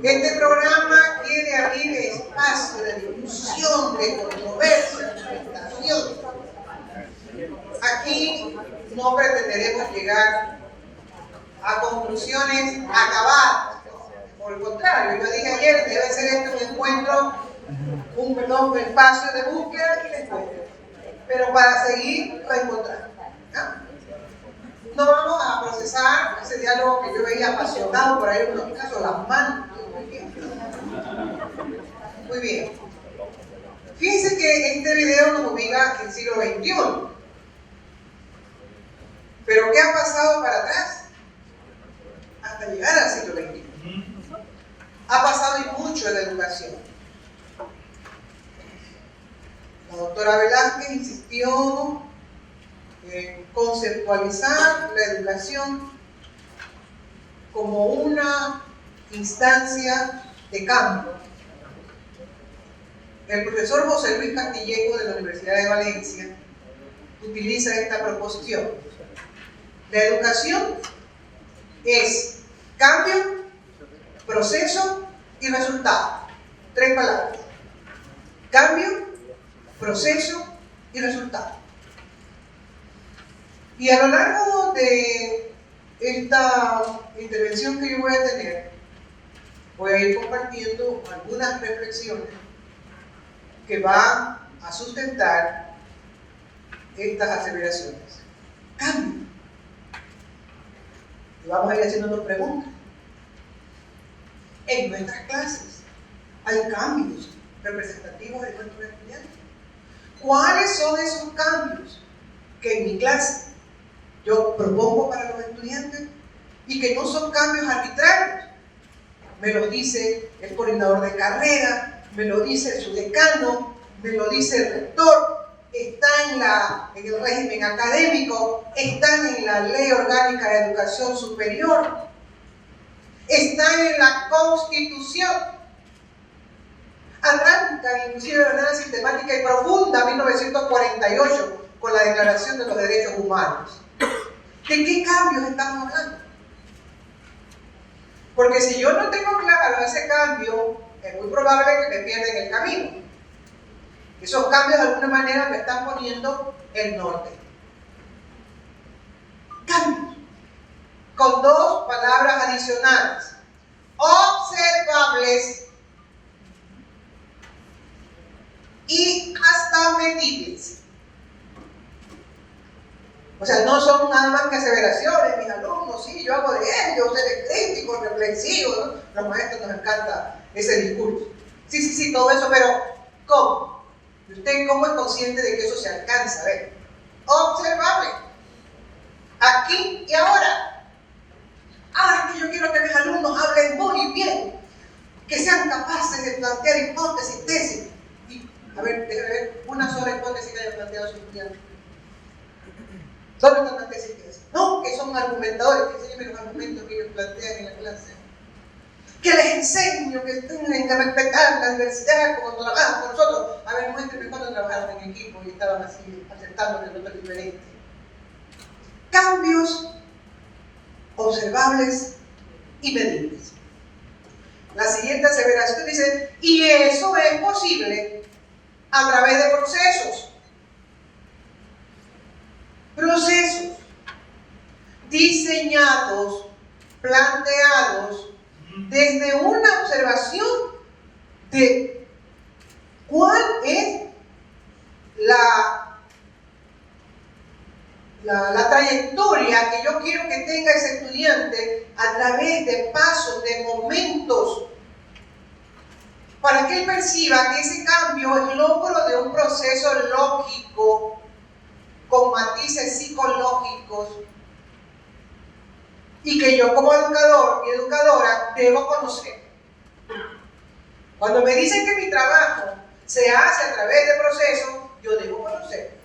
Este programa quiere abrir espacio de discusión, de controversia, de presentación. Aquí no pretenderemos llegar a conclusiones acabadas. Por el contrario, yo dije ayer, debe ser este un encuentro, un espacio de búsqueda y de encuentro. Pero para seguir reencontrando. No vamos a procesar ese diálogo que yo veía apasionado por ahí en unos casos, las manos. Muy bien. Fíjense que este video nos ubica en el siglo XXI. Pero ¿qué ha pasado para atrás? Hasta llegar al siglo XXI. Ha pasado y mucho en la educación. La doctora Velázquez insistió en conceptualizar la educación como una instancia de cambio. El profesor José Luis Castillejo de la Universidad de Valencia utiliza esta proposición. La educación es cambio, proceso y resultado. 3 palabras. Cambio, proceso y resultado. Y a lo largo de esta intervención que yo voy a tener, voy a ir compartiendo algunas reflexiones que van a sustentar estas aseveraciones. Cambio. Y vamos a ir haciéndonos preguntas. En nuestras clases hay cambios representativos de nuestros estudiantes. ¿Cuáles son esos cambios que en mi clase yo propongo para los estudiantes y que no son cambios arbitrarios? Me lo dice el coordinador de carrera, me lo dice su decano, me lo dice el rector, está en el régimen académico, están en la Ley Orgánica de Educación Superior, están en la Constitución. Arranca inclusive de manera sistemática y profunda 1948 con la Declaración de los Derechos Humanos. ¿De qué cambios estamos hablando? Porque si yo no tengo claro ese cambio, es muy probable que me pierda en el camino. Esos cambios de alguna manera me están poniendo el norte. Cambios. Con 2 palabras adicionales. Observables y hasta medibles. O sea, no son nada más que aseveraciones, mis alumnos, sí, yo hago de ellos, seré crítico, reflexivo, ¿no? Los maestros nos encanta ese discurso. Sí, todo eso, pero ¿cómo? ¿Y usted cómo es consciente de que eso se alcanza? A ver, observable. Aquí y ahora. Es que yo quiero que mis alumnos hablen muy bien, que sean capaces de plantear hipótesis, tesis. Y, a ver, déjame ver una sola hipótesis que haya planteado su estudiante. ¿Dónde están las tesis y tesis? No, que son argumentadores, que enseñen los argumentos que ellos plantean en la clase. Que les enseño que tienen que respetar la diversidad como trabajan con nosotros. A ver, muéstrenme cuando trabajaron en equipo y estaban así aceptando que el otro es diferente. Cambios observables y medibles. La siguiente aseveración dice, y eso es posible a través de procesos. Procesos diseñados, planteados desde una observación de cuál es la trayectoria que yo quiero que tenga ese estudiante a través de pasos, de momentos, para que él perciba que ese cambio es logro de un proceso lógico con matices psicológicos y que yo como educador y educadora debo conocer. Cuando me dicen que mi trabajo se hace a través de procesos, yo debo conocer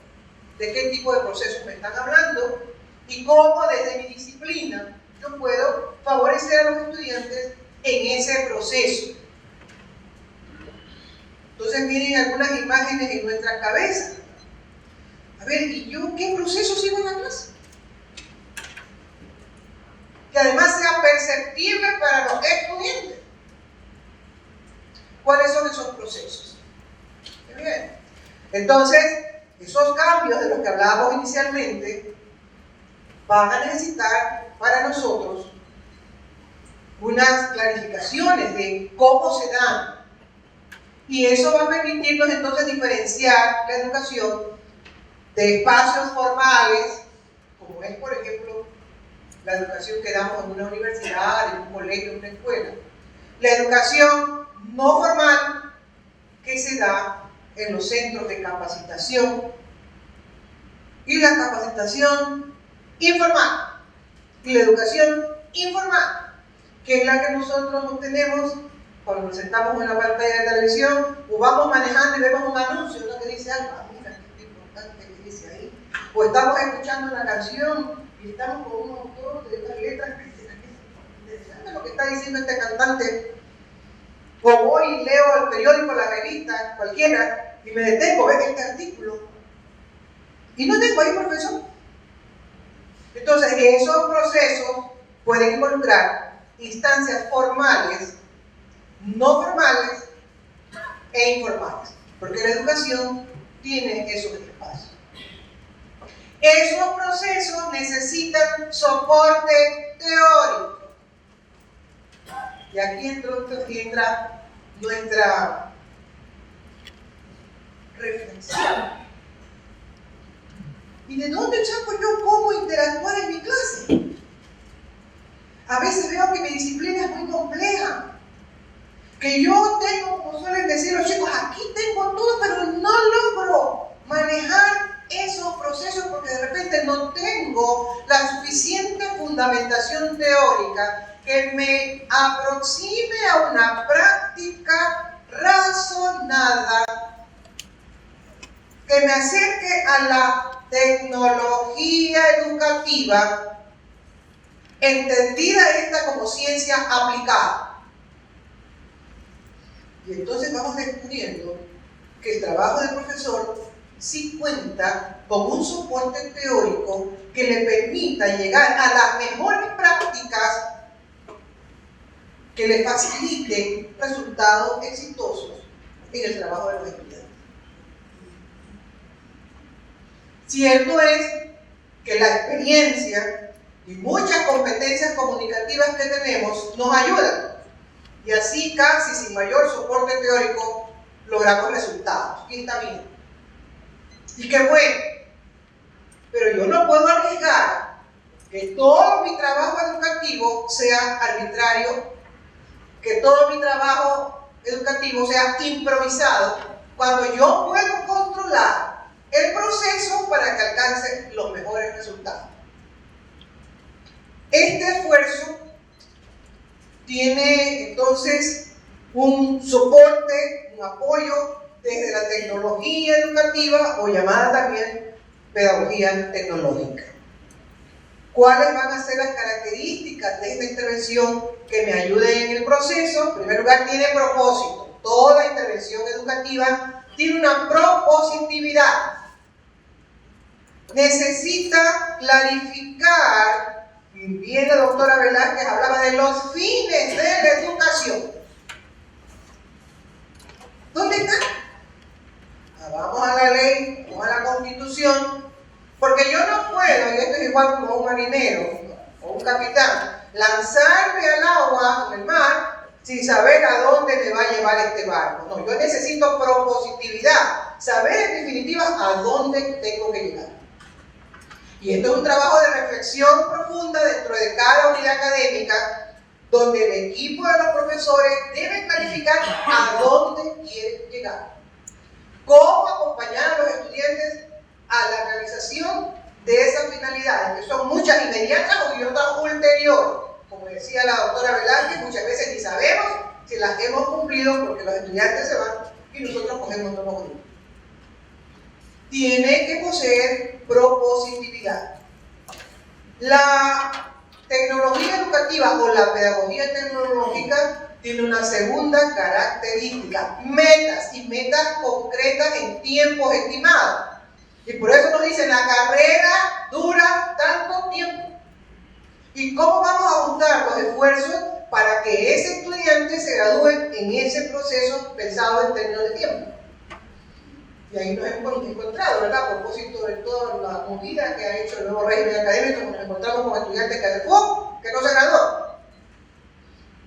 de qué tipo de procesos me están hablando y cómo desde mi disciplina yo puedo favorecer a los estudiantes en ese proceso. Entonces miren algunas imágenes en nuestra cabeza. A ver, ¿y yo qué proceso sigo en la clase? Que además sea perceptible para los estudiantes. ¿Cuáles son esos procesos? Muy bien. Entonces, esos cambios de los que hablábamos inicialmente van a necesitar para nosotros unas clarificaciones de cómo se dan. Y eso va a permitirnos entonces diferenciar la educación de espacios formales, como es, por ejemplo, la educación que damos en una universidad, en un colegio, en una escuela. La educación no formal que se da en los centros de capacitación y la capacitación informal y la educación informal, que es la que nosotros obtenemos cuando nos sentamos en la pantalla de televisión o vamos manejando y vemos un anuncio, ¿no?, que dice algo, mira qué importante que dice ahí, o estamos escuchando una canción y estamos con un autor de estas letras que interesante lo que está diciendo este cantante, o voy y leo el periódico, la revista, cualquiera, y me detengo, ver este artículo y no tengo ahí profesor. Entonces esos procesos pueden involucrar instancias formales, no formales e informales, porque la educación tiene esos espacios. Esos procesos necesitan soporte teórico. Y aquí entra nuestra reflexión. ¿Y de dónde saco yo cómo interactuar en mi clase? A veces veo que mi disciplina es muy compleja, que yo tengo, como suelen decir los chicos, aquí tengo todo, pero no logro manejar esos procesos porque de repente no tengo la suficiente fundamentación teórica que me aproxime a una práctica razonada, que me acerque a la tecnología educativa, entendida esta como ciencia aplicada. Y entonces vamos descubriendo que el trabajo del profesor sí cuenta con un soporte teórico que le permita llegar a las mejores prácticas que le faciliten resultados exitosos en el trabajo de los estudiantes. Cierto es que la experiencia y muchas competencias comunicativas que tenemos nos ayudan, y así casi sin mayor soporte teórico logramos resultados. Y está bien. Y qué bueno. Pero yo no puedo arriesgar que todo mi trabajo educativo sea arbitrario, que todo mi trabajo educativo sea improvisado, cuando yo puedo controlar el proceso para que alcance los mejores resultados. Este esfuerzo tiene entonces un soporte, un apoyo desde la tecnología educativa o llamada también pedagogía tecnológica. ¿Cuáles van a ser las características de esta intervención que me ayuden en el proceso? En primer lugar, tiene propósito. Toda intervención educativa tiene una propositividad. Necesita clarificar, bien la doctora Velázquez hablaba de los fines de la educación. ¿Dónde están? Vamos a la ley, vamos a la Constitución, porque yo no puedo, y esto es igual como un marinero o un capitán, lanzarme al agua, en el mar, sin saber a dónde me va a llevar este barco. No, yo necesito propositividad, saber en definitiva a dónde tengo que llegar. Y esto es un trabajo de reflexión profunda dentro de cada unidad académica, donde el equipo de los profesores debe clarificar a dónde quiere llegar. Cómo acompañar a los estudiantes a la realización de esas finalidades, que son muchas inmediatas y otras ulteriores. Como decía la doctora Velázquez, muchas veces ni sabemos si las hemos cumplido porque los estudiantes se van y nosotros cogemos nuevos grupos. Tiene que poseer propositividad. La tecnología educativa o la pedagogía tecnológica tiene una segunda característica: metas, y metas concretas en tiempos estimados. Y por eso nos dicen, la carrera dura tanto tiempo. ¿Y cómo vamos a ajustar los esfuerzos para que ese estudiante se gradúe en ese proceso pensado en términos de tiempo. Y ahí nos hemos encontrado, ¿verdad? A propósito de toda la movida que ha hecho el nuevo régimen académico, nos encontramos con estudiantes que no se graduó.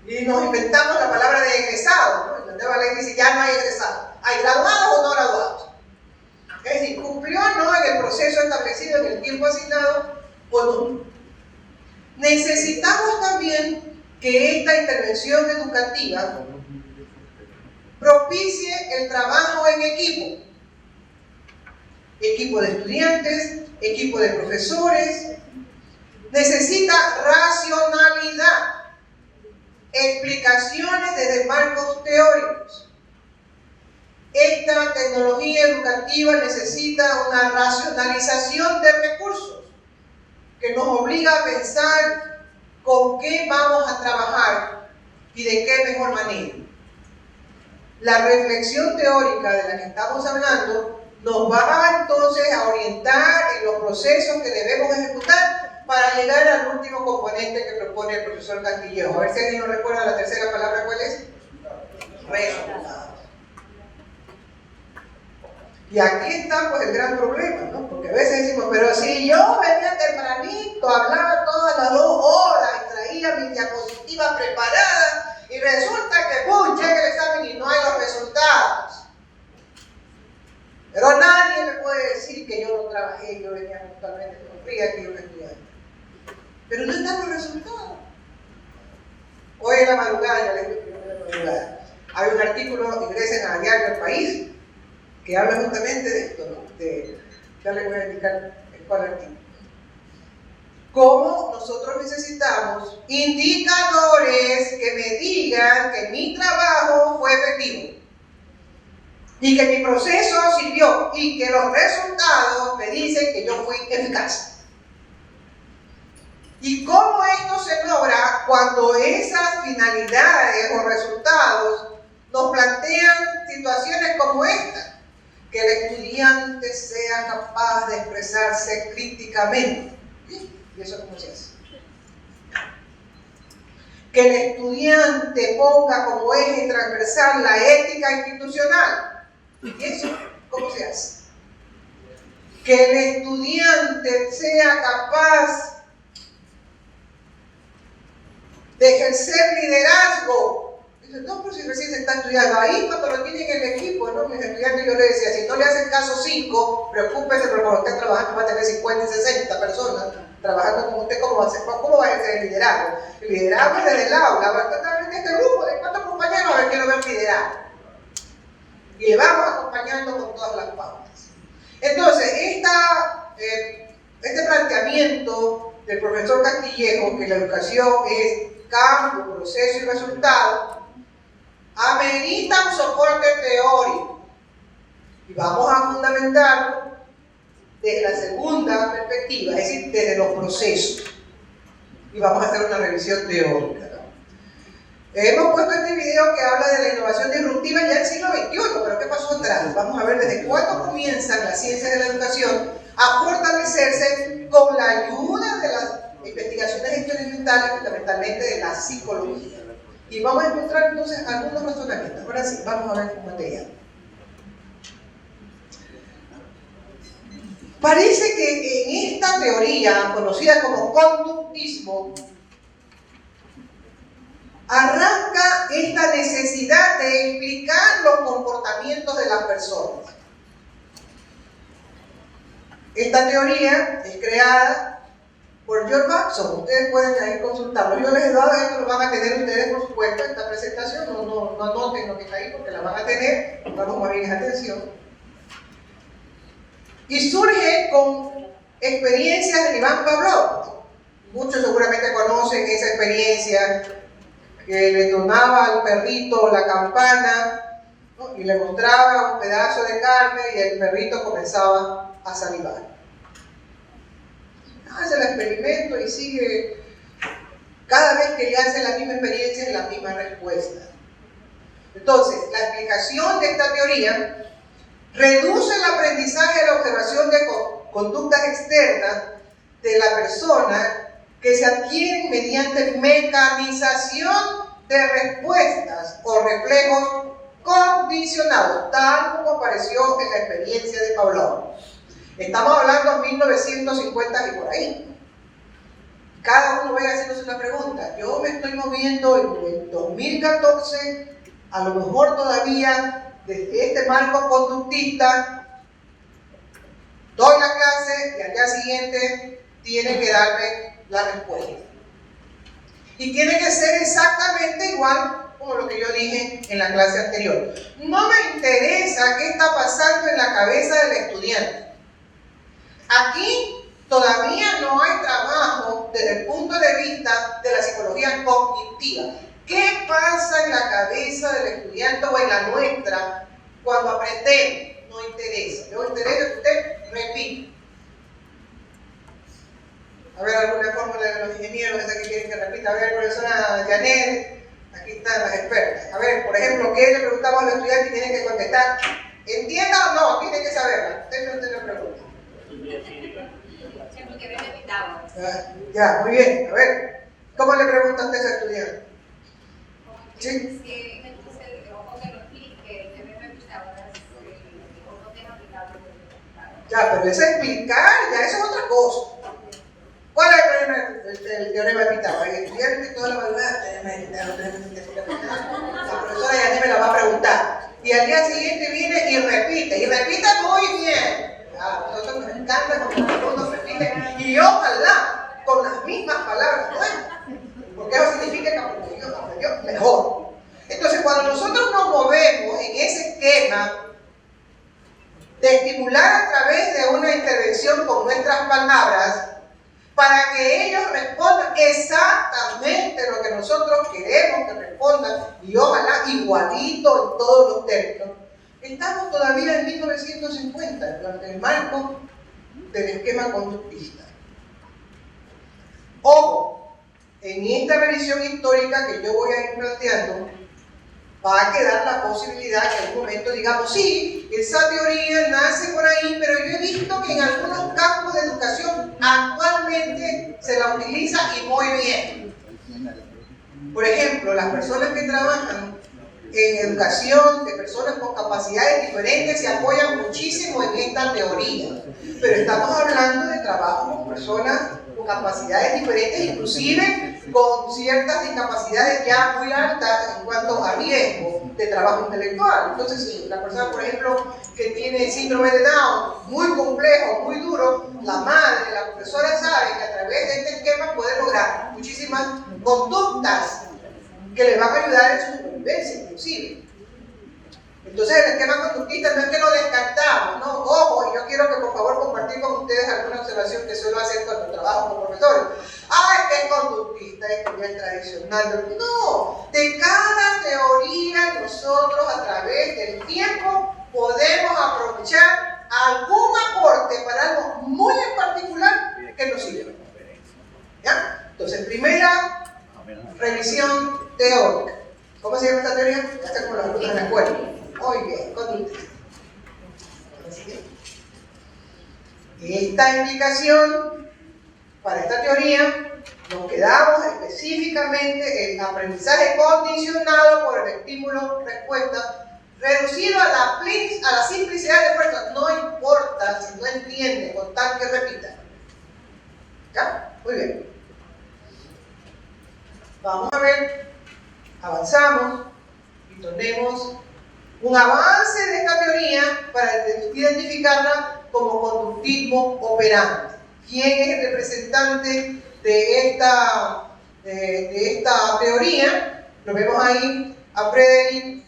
Y nos inventamos la palabra de egresado, ¿no? La nueva ley dice, ya no hay egresados. ¿Hay graduados o no graduados? Es decir, cumplió no en el proceso establecido en el tiempo asignado o no. Necesitamos también que esta intervención educativa propicie el trabajo en equipo. Equipo de estudiantes, equipo de profesores. Necesita racionalidad, explicaciones desde marcos teóricos. Esta tecnología educativa necesita una racionalización de recursos que nos obliga a pensar con qué vamos a trabajar y de qué mejor manera. La reflexión teórica de la que estamos hablando nos va entonces a orientar en los procesos que debemos ejecutar para llegar al último componente que propone el profesor Castillejo. A ver si alguien nos recuerda la tercera palabra, ¿cuál es? Resultados. Y aquí está pues el gran problema, ¿no? Porque a veces decimos, pero si yo venía tempranito, hablaba todas las 2 horas y traía mis diapositivas preparadas y resulta que ¡pum! Llega el examen y no hay los resultados. Pero nadie me puede decir que yo no trabajé, yo venía totalmente con fría, que yo no estudiaba. Pero no están los resultados. Hoy en la madrugada, ya les digo que en la madrugada, hay un artículo, ingresen a Diario El País, que habla justamente de esto, ¿no? Ya les voy a indicar cuál artículo. Cómo nosotros necesitamos indicadores que me digan que mi trabajo fue efectivo y que mi proceso sirvió y que los resultados me dicen que yo fui eficaz. ¿Y cómo esto se logra cuando esas finalidades o resultados nos plantean situaciones como esta? Que el estudiante sea capaz de expresarse críticamente. ¿Y eso cómo se hace? Que el estudiante ponga como eje transversal la ética institucional. ¿Y eso cómo se hace? Que el estudiante sea capaz de ejercer liderazgo. Dice, no, pero si recién se está estudiando ahí, cuando lo tienen en el equipo, ¿no? Mis estudiantes, yo les decía, si no le hacen caso 5, preocúpese, pero cuando esté trabajando va a tener 50 y 60 personas trabajando con usted, ¿cómo va a ejercer el liderazgo? El liderazgo es desde el aula, va a estar en este grupo de 4 compañeros, a ver quién lo va a liderar. Y le vamos acompañando con todas las pautas. Entonces, este planteamiento del profesor Castillejo, que la educación es cambio, proceso y resultado, amerita un soporte teórico. Y vamos a fundamentarlo desde la segunda perspectiva, es decir, desde los procesos. Y vamos a hacer una revisión teórica, ¿no? Hemos puesto este video que habla de la innovación disruptiva ya en el siglo XXI, pero ¿qué pasó atrás? Vamos a ver desde cuándo comienzan las ciencias de la educación a fortalecerse con la ayuda de las investigaciones experimentales, fundamentalmente de la psicología. Y vamos a encontrar entonces algunos razonamientos. Ahora sí, vamos a ver con material. Parece que en esta teoría, conocida como conductismo, arranca esta necesidad de explicar los comportamientos de las personas. Esta teoría es creada por George Watson. Ustedes pueden ahí consultarlo. Yo les he dado esto, lo van a tener ustedes, por supuesto, esta presentación. No anoten lo que está ahí porque la van a tener. Vamos a poner atención. Y surge con experiencias de Iván Pavlov. Muchos seguramente conocen esa experiencia que le donaba al perrito la campana, ¿no? Y le mostraba un pedazo de carne y el perrito comenzaba a salivar. Hace el experimento y sigue, cada vez que le hace la misma experiencia es la misma respuesta. Entonces, la explicación de esta teoría reduce el aprendizaje de la observación de conductas externas de la persona que se adquieren mediante mecanización de respuestas o reflejos condicionados, tal como apareció en la experiencia de Pavlov. Estamos hablando de 1950 y por ahí. Cada uno vaya haciéndose una pregunta. Yo me estoy moviendo en el 2014, a lo mejor todavía desde este marco conductista, doy la clase y al día siguiente tiene que darme la respuesta. Y tiene que ser exactamente igual como lo que yo dije en la clase anterior. No me interesa qué está pasando en la cabeza del estudiante. Aquí todavía no hay trabajo desde el punto de vista de la psicología cognitiva. ¿Qué pasa en la cabeza del estudiante o en la nuestra cuando aprendemos? No interesa. Lo interesa que usted repita. A ver, alguna fórmula de los ingenieros que quieren que repita. A ver, profesora Janet, aquí están las expertas. A ver, por ejemplo, ¿qué le preguntamos a los estudiantes y tienen que contestar? ¿Entienda o no? Tienen que saberla. Usted no le pregunta. Ya, muy bien. A ver, ¿cómo le pregunta usted a ese estudiante? ¿Sí? Ya, pero ese explicar, ya eso es otra cosa. ¿Cuál es el teorema de Pitágoras? El estudiante toda la madrugada, la profesora ya me la va a preguntar. Y al día siguiente viene y repite muy bien. A nosotros nos encanta cuando los alumnos repiten, y ojalá con las mismas palabras nuevas, porque eso significa que aprendió mejor. Entonces, cuando nosotros nos movemos en ese esquema de estimular a través de una intervención con nuestras palabras, para que ellos respondan exactamente lo que nosotros queremos que respondan, y ojalá igualito en todos los términos, estamos todavía en 1950, durante el marco del esquema conductista. Ojo, en esta revisión histórica que yo voy a ir planteando, va a quedar la posibilidad que en algún momento digamos, sí, esa teoría nace por ahí, pero yo he visto que en algunos campos de educación actualmente se la utiliza y muy bien. Por ejemplo, las personas que trabajan en educación de personas con capacidades diferentes se apoyan muchísimo en esta teoría, pero estamos hablando de trabajo con personas con capacidades diferentes, inclusive con ciertas discapacidades ya muy altas en cuanto a riesgo de trabajo intelectual. Entonces, si una persona, por ejemplo, que tiene síndrome de Down, muy complejo, muy duro, la madre, la profesora sabe que a través de este esquema puede lograr muchísimas conductas que le van a ayudar en su supervivencia, inclusive. Entonces, el esquema conductista no es que lo descartamos, no, ojo, y yo quiero que por favor compartir con ustedes alguna observación que suelo hacer cuando trabajo con profesores. Es que es conductista, es que es tradicional. No, de cada teoría nosotros a través del tiempo podemos aprovechar algún aporte para algo muy en particular que nos sirve. ¿Ya? Entonces, primera revisión teórica. ¿Cómo se llama esta teoría? Ya está como los alumnos en la escuela. Muy bien, conductista. Esta indicación para esta teoría nos quedamos específicamente en aprendizaje condicionado por el estímulo-respuesta reducido a la simplicidad de fuerza. No importa si no entiende, con tal que repita. ¿Ya? Muy bien. Vamos a ver, avanzamos y tenemos un avance de esta teoría para identificarla como conductismo operante. ¿Quién es el representante de esta teoría? Lo vemos ahí a Frederick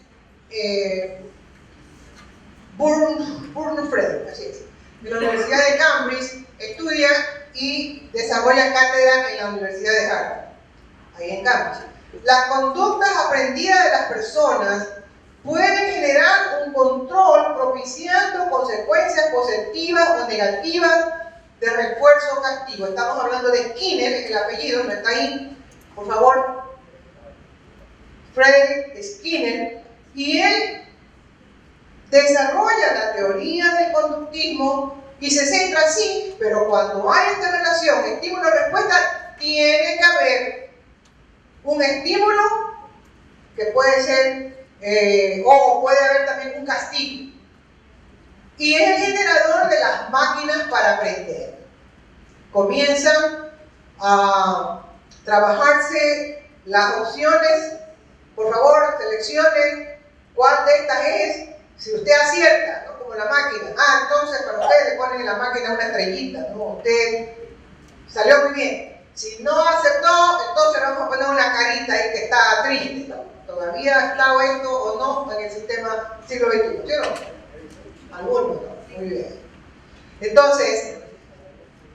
Burnfreder, así es, de la Universidad de Cambridge, estudia y desarrolla cátedra en la Universidad de Harvard, ahí en Cambridge. Las conductas aprendidas de las personas pueden generar un control propiciando consecuencias positivas o negativas de refuerzo o castigo. Estamos hablando de Skinner, el apellido no está ahí, por favor. Frederick Skinner, y él desarrolla la teoría del conductismo y se centra así, pero cuando hay esta relación estímulo-respuesta, tiene que haber un estímulo que puede ser, o puede haber también un castigo. Y es el generador de las máquinas para aprender. Comienzan a trabajarse las opciones. Por favor, seleccione cuál de estas es. Si usted acierta, ¿no? Como la máquina. Entonces para usted le ponen en la máquina una estrellita, ¿no? Usted salió muy bien. Si no acertó, entonces le vamos a poner una carita ahí que está triste, ¿no? ¿Todavía está esto o no en el sistema siglo XXI? ¿Sí o no? Algunos, ¿no? Muy bien. Entonces,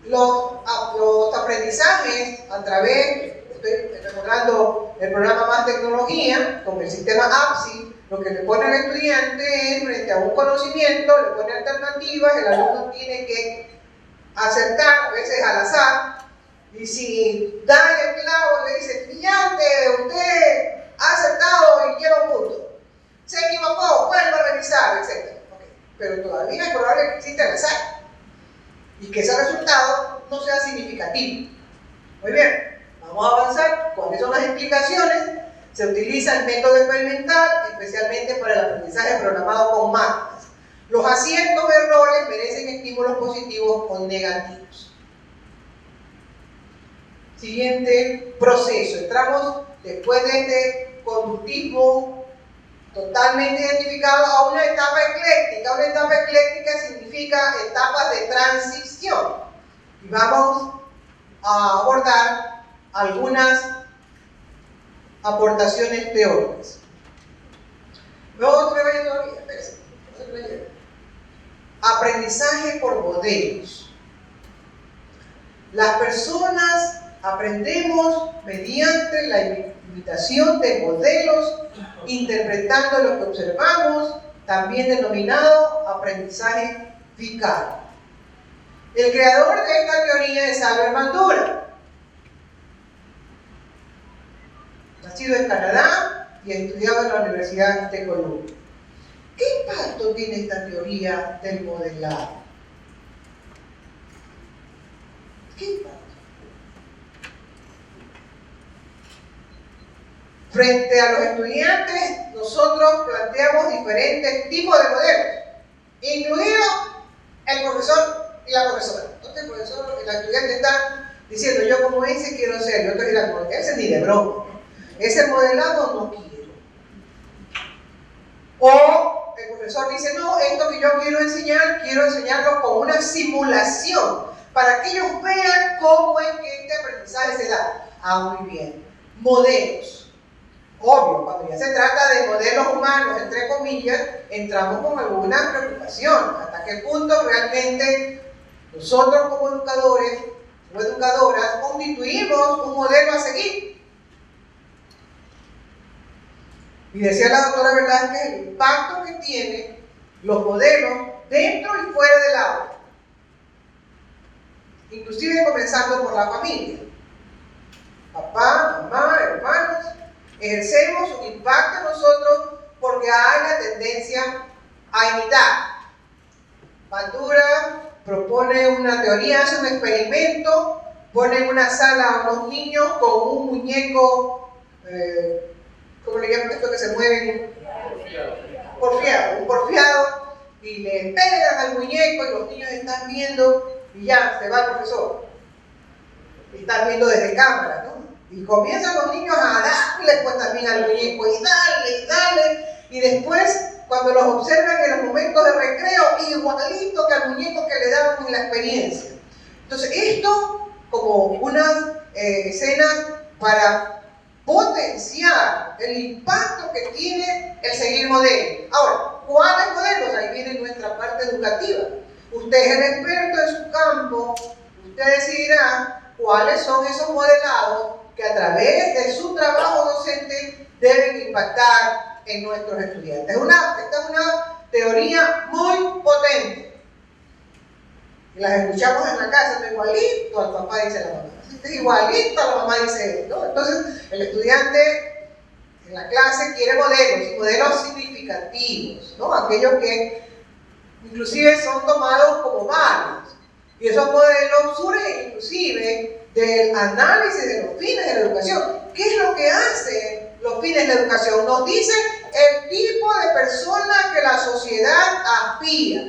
los aprendizajes a través, estoy recordando el programa Más Tecnología, con el sistema APSI, lo que le pone al estudiante es, frente a un conocimiento, le pone alternativas, el alumno tiene que acertar, a veces al azar, y si da el clavo, le dice, brillante, usted ha acertado y lleva un punto. Se equivocó, vuelva a revisar, etc. Okay. Pero todavía es probable que exista el azar y que ese resultado no sea significativo. Muy bien, vamos a avanzar. ¿Cuáles son las explicaciones? Se utiliza el método experimental, especialmente para el aprendizaje programado con máquinas. Los aciertos o errores merecen estímulos positivos o negativos. Siguiente proceso. Entramos, después de este conductismo totalmente identificado, a una etapa ecléctica. Una etapa ecléctica significa etapas de transición. Y vamos a abordar algunas aportaciones teóricas. No se me vaya todavía, espérense, no se me vaya. Aprendizaje por modelos. Las personas aprendemos mediante la imitación de modelos, interpretando lo que observamos, también denominado aprendizaje vicario. El creador de esta teoría es Albert Bandura, nacido en Canadá y estudiado en la Universidad de Columbia. ¿Qué impacto tiene esta teoría del modelado? ¿Qué impacto? Frente a los estudiantes, nosotros planteamos diferentes tipos de modelos, incluido el profesor y la profesora. Entonces el profesor y la estudiante están diciendo, yo como ese quiero ser, yo estoy la modelo. Ese ni de broma. Ese modelado no quiero. O el profesor dice, no, esto que yo quiero enseñarlo con una simulación, para que ellos vean cómo es que este aprendizaje se da. Muy bien. Modelos. Obvio, cuando ya se trata de modelos humanos, entre comillas, entramos con alguna preocupación. ¿Hasta qué punto realmente nosotros como educadores o educadoras constituimos un modelo a seguir? Y decía la doctora Velázquez el impacto que tienen los modelos dentro y fuera del aula. Inclusive comenzando por la familia. Papá, mamá, hermanos, ejercemos un impacto en nosotros porque hay la tendencia a imitar. Bandura propone una teoría, hace un experimento, pone en una sala a unos niños con un muñeco, ¿cómo le llaman esto que se mueven? Porfiado, un porfiado, y le pegan al muñeco y los niños están viendo y ya se va el profesor. Y están viendo desde cámara, ¿no? Y comienzan los niños a darle pues también al muñeco y darle, y después cuando los observan en los momentos de recreo, igualito que al muñeco que le daban en la experiencia. Entonces esto como unas escenas para potenciar el impacto que tiene el seguir modelos. Ahora, ¿cuáles modelos? Ahí viene nuestra parte educativa. Usted es el experto en su campo, usted decidirá cuáles son esos modelados que a través de su trabajo docente deben impactar en nuestros estudiantes. Esta es una teoría muy potente. Y las escuchamos en la casa, es igualito al papá dice la mamá. Es igualito a la mamá dice esto. Entonces, el estudiante en la clase quiere modelos, y modelos significativos, ¿no? Aquellos que inclusive son tomados como malos. Y esos modelos surgen inclusive del análisis de los fines de la educación. ¿Qué es lo que hacen los fines de la educación? Nos dicen el tipo de persona que la sociedad aspira,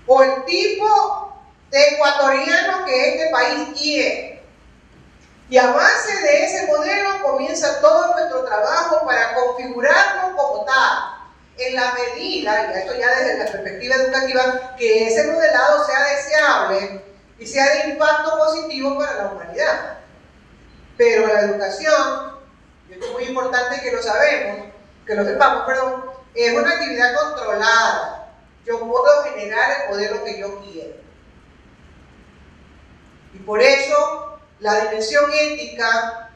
o el tipo de ecuatoriano que este país quiere. Y a base de ese modelo comienza todo nuestro trabajo para configurarlo como tal, en la medida, y esto ya desde la perspectiva educativa, que ese modelado sea deseable y sea de impacto positivo para la humanidad. Pero la educación, y esto es muy importante que lo sepamos, es una actividad controlada. Yo puedo generar el modelo que yo quiero. Y por eso la dimensión ética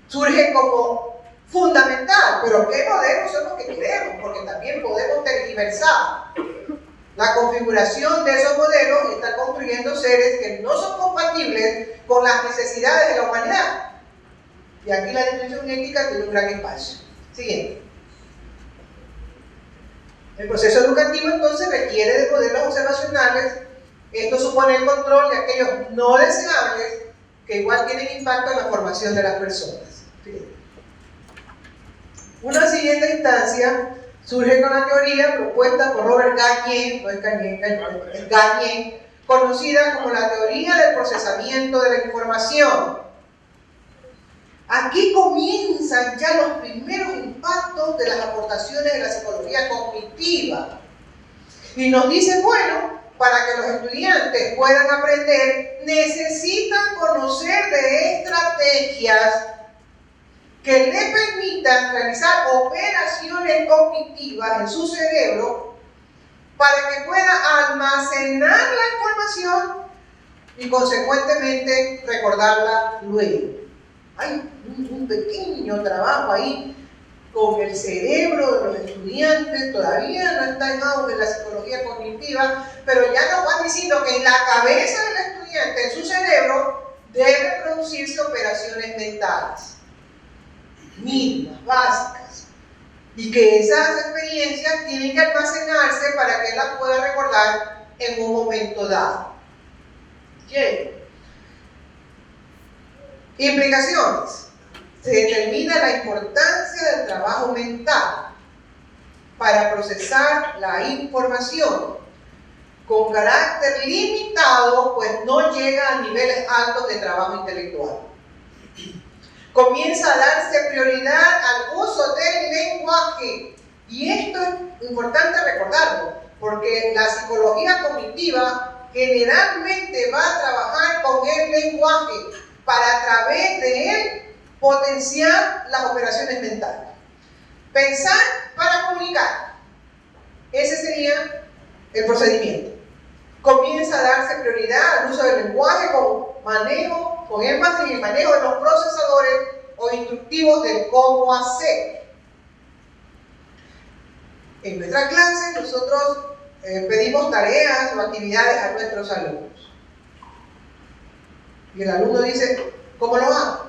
surge como fundamental. Pero ¿qué modelos son los que queremos? Porque también podemos tergiversar la configuración de esos modelos y estar construyendo seres que no son compatibles con las necesidades de la humanidad. Y aquí la dimensión ética tiene un gran espacio. Siguiente. El proceso educativo entonces requiere de modelos observacionales. Esto supone el control de aquellos no deseables que igual tienen impacto en la formación de las personas. Fíjate. Una siguiente instancia surge con la teoría propuesta por Robert Gagné, no es Gagné, es Gagné, conocida como la teoría del procesamiento de la información. Aquí comienzan ya los primeros impactos de las aportaciones de la psicología cognitiva. Y nos dice, bueno, para que los estudiantes puedan aprender, necesitan conocer de estrategias que le permitan realizar operaciones cognitivas en su cerebro para que pueda almacenar la información y consecuentemente recordarla luego. Hay un pequeño trabajo ahí con el cerebro de los estudiantes, todavía no está en auge la psicología cognitiva, pero ya nos van diciendo que en la cabeza del estudiante, en su cerebro, deben producirse operaciones mentales, mínimas, básicas, y que esas experiencias tienen que almacenarse para que él las pueda recordar en un momento dado. ¿Qué? Implicaciones. Se determina la importancia del trabajo mental para procesar la información. Con carácter limitado, pues no llega a niveles altos de trabajo intelectual. Comienza a darse prioridad al uso del lenguaje. Y esto es importante recordarlo, porque la psicología cognitiva generalmente va a trabajar con el lenguaje para a través de él potenciar las operaciones mentales. Pensar para comunicar. Ese sería el procedimiento. Comienza a darse prioridad al uso del lenguaje con énfasis en el manejo de los procesadores o instructivos del cómo hacer. En nuestra clase nosotros pedimos tareas o actividades a nuestros alumnos. Y el alumno dice, ¿cómo lo hago?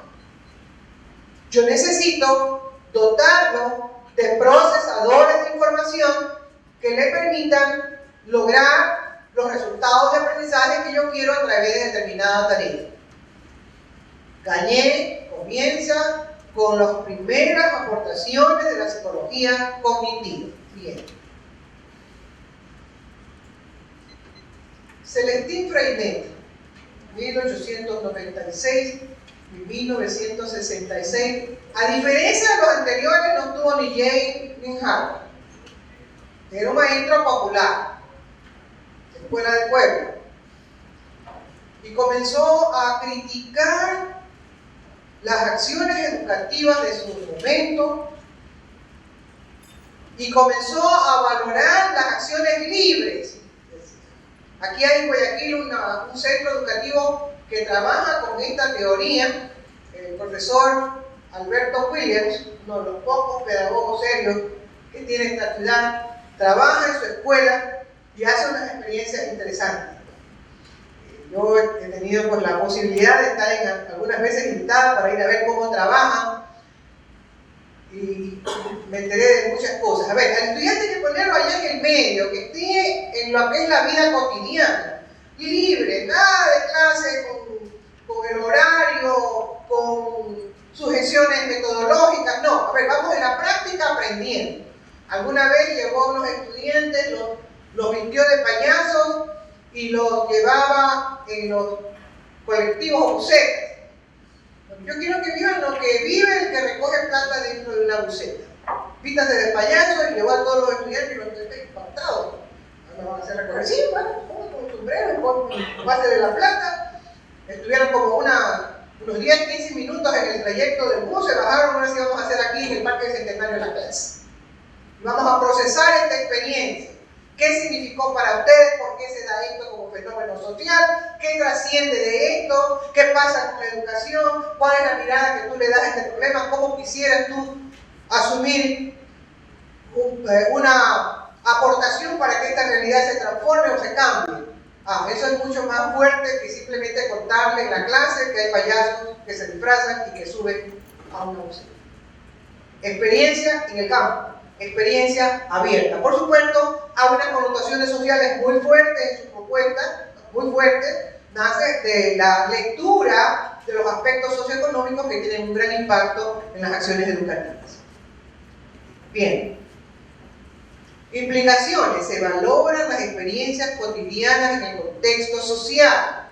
Yo necesito dotarlo de procesadores de información que le permitan lograr los resultados de aprendizaje que yo quiero a través de determinada tarea. Gagné comienza con las primeras aportaciones de la psicología cognitiva. Bien. Celestín Freinet, 1896 y 1966, a diferencia de los anteriores, no tuvo ni Yale ni Harvard. Era un maestro popular, de escuela de pueblo, y comenzó a criticar las acciones educativas de su momento y comenzó a valorar las acciones libres. Aquí hay en Guayaquil un centro educativo que trabaja con esta teoría. El profesor Alberto Williams, uno de los pocos pedagogos serios que tiene esta ciudad, trabaja en su escuela y hace unas experiencias interesantes. Yo he tenido pues, la posibilidad de estar algunas veces invitada para ir a ver cómo trabajan y me enteré de muchas cosas. A ver, al estudiante hay que ponerlo allá en el medio, que esté en lo que es la vida cotidiana, libre, nada de clase con el horario, con sugestiones metodológicas, no, a ver, vamos en la práctica aprendiendo. Alguna vez llevó a unos estudiantes, los vistió de payasos y los llevaba en los colectivos o bucetas. Yo quiero que vivan lo que vive el que recoge plata dentro de una buceta. Pítase de payaso y llevó a todos los estudiantes y los estudiantes impactados. ¿No van a hacer recoger? Sí, bueno, con sombrero, con base de la plata. Estuvieron como unos 10, 15 minutos en el trayecto del bus, se bajaron, ahora sí vamos a hacer aquí en el Parque Centenario de la clase. Y vamos a procesar esta experiencia. ¿Qué significó para ustedes? ¿Por qué se da esto como fenómeno social? ¿Qué trasciende de esto? ¿Qué pasa con la educación? ¿Cuál es la mirada que tú le das a este problema? ¿Cómo quisieras tú asumir una aportación para que esta realidad se transforme o se cambie? Eso es mucho más fuerte que simplemente contarle en la clase que hay payasos que se disfrazan y que suben a una buceta. Experiencia en el campo. Experiencia abierta. Por supuesto, hay unas connotaciones sociales muy fuertes en su propuesta, muy fuertes, nace de la lectura de los aspectos socioeconómicos que tienen un gran impacto en las acciones educativas. Bien. Implicaciones. Se valoran las experiencias cotidianas en el contexto social,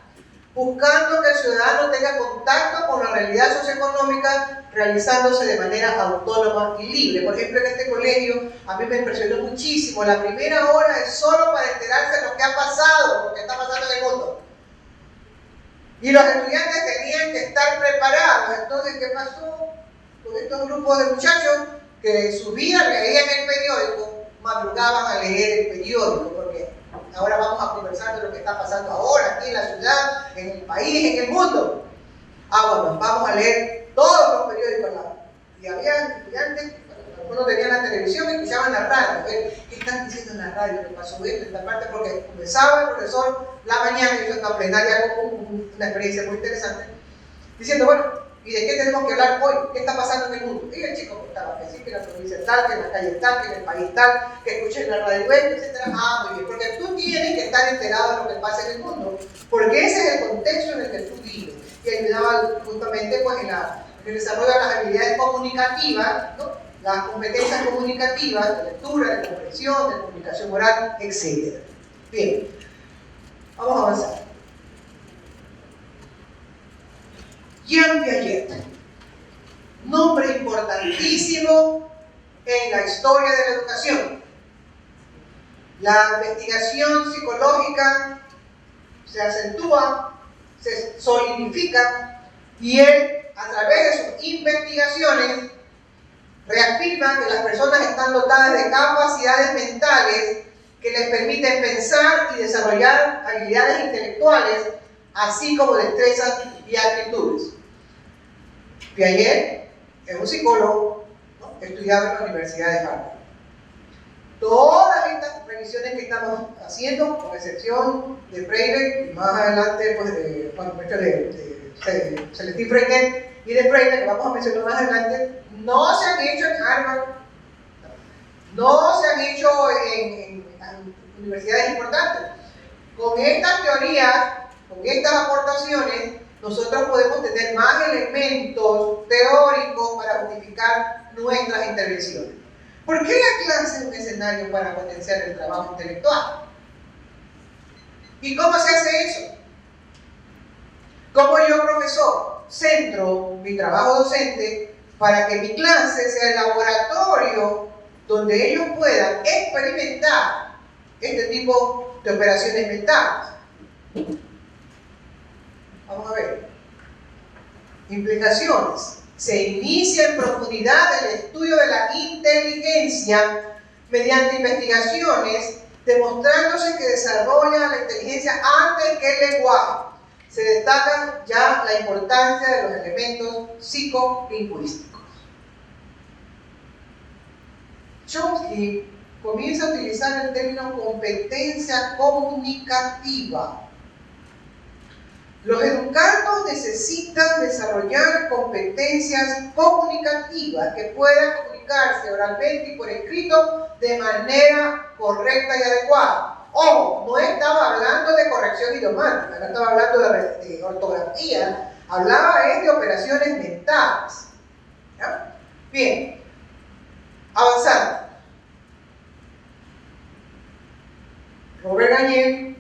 buscando que el ciudadano tenga contacto con la realidad socioeconómica, realizándose de manera autónoma y libre. Por ejemplo, en este colegio a mí me impresionó muchísimo. La primera hora es solo para enterarse de lo que ha pasado, lo que está pasando en el mundo. Y los estudiantes tenían que estar preparados. Entonces, ¿qué pasó con estos grupos de muchachos que en su vida leían el periódico, madrugaban a leer el periódico? Porque ahora vamos a conversar de lo que está pasando ahora, aquí en la ciudad, en el país, en el mundo. Bueno, vamos a leer todos los periódicos. Y había estudiantes, algunos tenían la televisión y escuchaban la radio. ¿Qué están diciendo en la radio? ¿Qué pasó esto? Esta parte, porque comenzaba el profesor la mañana, hizo una plenaria con una experiencia muy interesante, diciendo, bueno, ¿y de qué tenemos que hablar hoy? ¿Qué está pasando en el mundo? Y el chico contaba que sí, que en la provincia tal, que en la calle tal, que en el país tal, que escuchen la radio web, etc. Muy bien, porque tú tienes que estar enterado de lo que pasa en el mundo, porque ese es el contexto en el que tú vives. Y ayudaba justamente pues, en el desarrollo de las habilidades comunicativas, ¿no? Las competencias comunicativas, de lectura, de comprensión, de comunicación oral, etc. Bien, vamos a avanzar. Jean Piaget, nombre importantísimo en la historia de la educación. La investigación psicológica se acentúa, se solidifica, y él, a través de sus investigaciones, reafirma que las personas están dotadas de capacidades mentales que les permiten pensar y desarrollar habilidades intelectuales, así como destrezas y actitudes. Piaget es un psicólogo, ¿no? Estudiado en la Universidad de Harvard. Todas estas revisiones que estamos haciendo, con excepción de Freire, y más adelante pues, de Celestín Freinet y de Freire, que vamos a mencionar más adelante, no se han hecho en Harvard, no se han hecho en universidades importantes. Con estas teorías, con estas aportaciones, nosotros podemos tener más elementos teóricos para justificar nuestras intervenciones. ¿Por qué la clase es un escenario para potenciar el trabajo intelectual? ¿Y cómo se hace eso? ¿Cómo yo, profesor, centro mi trabajo docente para que mi clase sea el laboratorio donde ellos puedan experimentar este tipo de operaciones mentales? Vamos a ver. Implicaciones. Se inicia en profundidad el estudio de la inteligencia mediante investigaciones, demostrándose que desarrolla la inteligencia antes que el lenguaje. Se destaca ya la importancia de los elementos psicolingüísticos. Chomsky comienza a utilizar el término competencia comunicativa. Los educandos necesitan desarrollar competencias comunicativas que puedan comunicarse oralmente y por escrito de manera correcta y adecuada. Ojo, no estaba hablando de corrección idiomática, no estaba hablando de ortografía, hablaba de operaciones mentales. ¿Ya? Bien, avanzando. Robert Garnier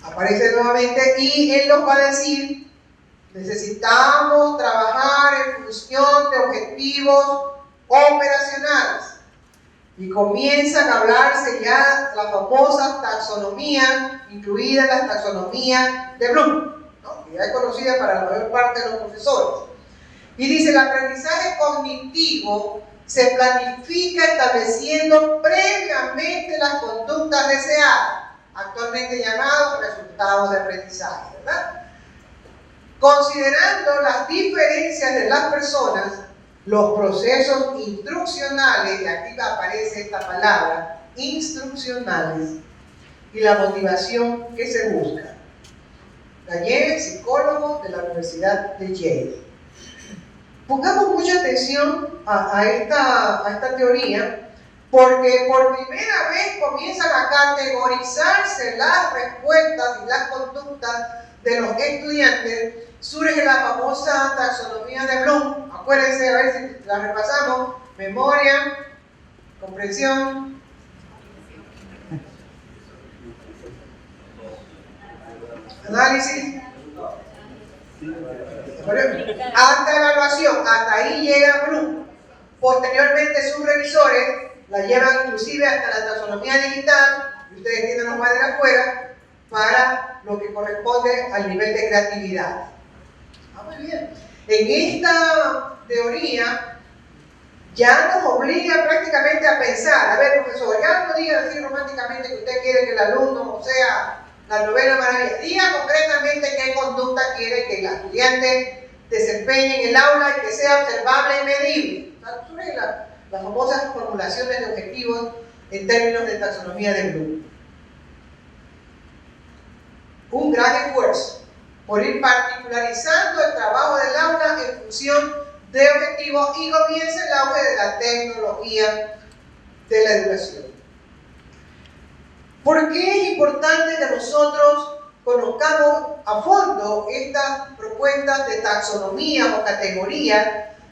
aparece nuevamente y él nos va a decir: necesitamos trabajar en función de objetivos operacionales. Y comienzan a hablarse ya las famosas taxonomías, incluidas las taxonomías de Bloom, ¿no? Que ya es conocida para la mayor parte de los profesores. Y dice: el aprendizaje cognitivo se planifica estableciendo previamente las conductas deseadas, actualmente llamados resultados de aprendizaje, ¿verdad? Considerando las diferencias de las personas, los procesos instruccionales, y aquí aparece esta palabra, instruccionales, y la motivación que se busca. Garnier, psicólogo de la Universidad de Yale. Pongamos mucha atención a esta teoría, porque por primera vez comienzan a categorizarse las respuestas y las conductas de los estudiantes. Surge la famosa taxonomía de Bloom. Acuérdense, a ver si la repasamos: memoria, comprensión, análisis, alta evaluación. Hasta ahí llega Bloom. Posteriormente sus revisores la llevan inclusive hasta la taxonomía digital, y ustedes tienen los padres afuera, para lo que corresponde al nivel de creatividad. Muy bien. En esta teoría ya nos obliga prácticamente a pensar: a ver, profesor, ya no diga así románticamente que usted quiere que el alumno sea la novena maravilla. Diga concretamente qué conducta quiere que el estudiante desempeñe en el aula y que sea observable y medible. Sobre las famosas formulaciones de objetivos en términos de taxonomía de Bloom. Un gran esfuerzo por ir particularizando el trabajo del aula en función de objetivos, y comienza el auge de la tecnología de la educación. ¿Por qué es importante que nosotros conozcamos a fondo estas propuestas de taxonomía o categorías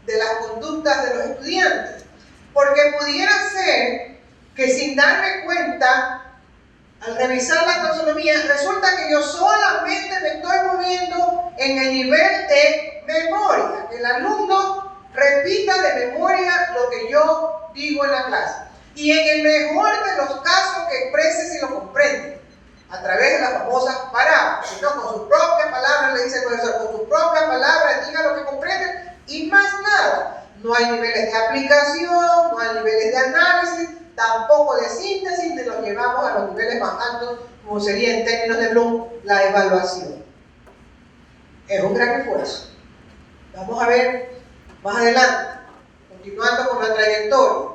de las conductas de los estudiantes? Porque pudiera ser que, sin darme cuenta, al revisar la taxonomía, resulta que yo solamente me estoy moviendo en el nivel de memoria, que el alumno repita de memoria lo que yo digo en la clase, y en el mejor de los casos que exprese si lo comprende a través de las famosas parábolas. Si no, con sus propias palabras, le dice el profesor, con sus propias palabras diga lo que comprende y más nada. No hay niveles de aplicación, no hay niveles de análisis, tampoco de síntesis, ni los llevamos a los niveles más altos, como sería en términos de Bloom la evaluación. Es un gran esfuerzo. Vamos a ver más adelante, continuando con la trayectoria.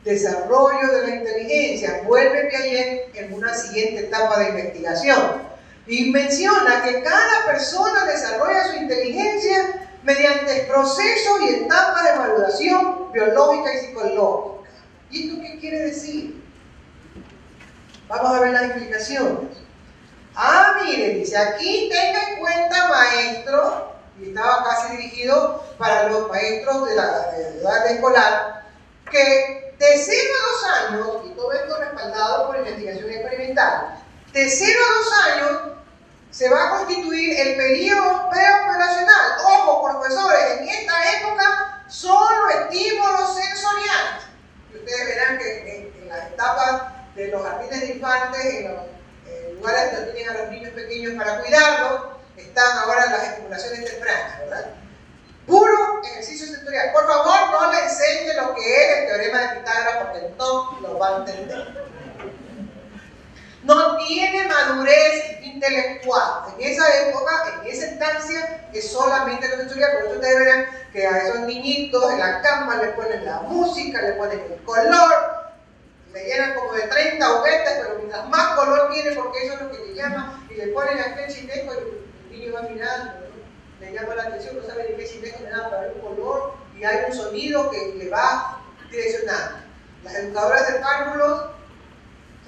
Desarrollo de la inteligencia. Vuelve Piaget en una siguiente etapa de investigación y menciona que cada persona desarrolla su inteligencia mediante procesos y etapas de maduración biológica y psicológica. ¿Y esto qué quiere decir? Vamos a ver las explicaciones. Mire, dice, aquí tenga en cuenta, maestro, y estaba casi dirigido para los maestros de la edad escolar, que de 0 a 2 años, y todo esto respaldado por investigación experimental, de 0 a 2 años se va a constituir el periodo preoperacional. Ojo, profesores, en esta época solo estímulos sensoriales. Y ustedes verán que en las etapas de los jardines de infantes, en los lugares donde tienen a los niños pequeños para cuidarlos, están ahora las estimulaciones tempranas, ¿verdad? Puro ejercicio sensorial. Por favor, no le enseñe lo que es el teorema de Pitágoras, porque no lo va a entender. No tiene madurez intelectual. En esa época, en esa instancia, es solamente lo sensorial. Por eso ustedes verán que a esos niñitos en la cama le ponen la música, le ponen el color, le llenan como de 30 juguetes, pero mientras más color tiene, porque eso es lo que le llama, y le ponen aquel chinesco y el niño va mirando, ¿no? Le llama la atención, no sabe de qué chinesco le da para ver un color, y hay un sonido que le va direccionando. Las educadoras de párvulos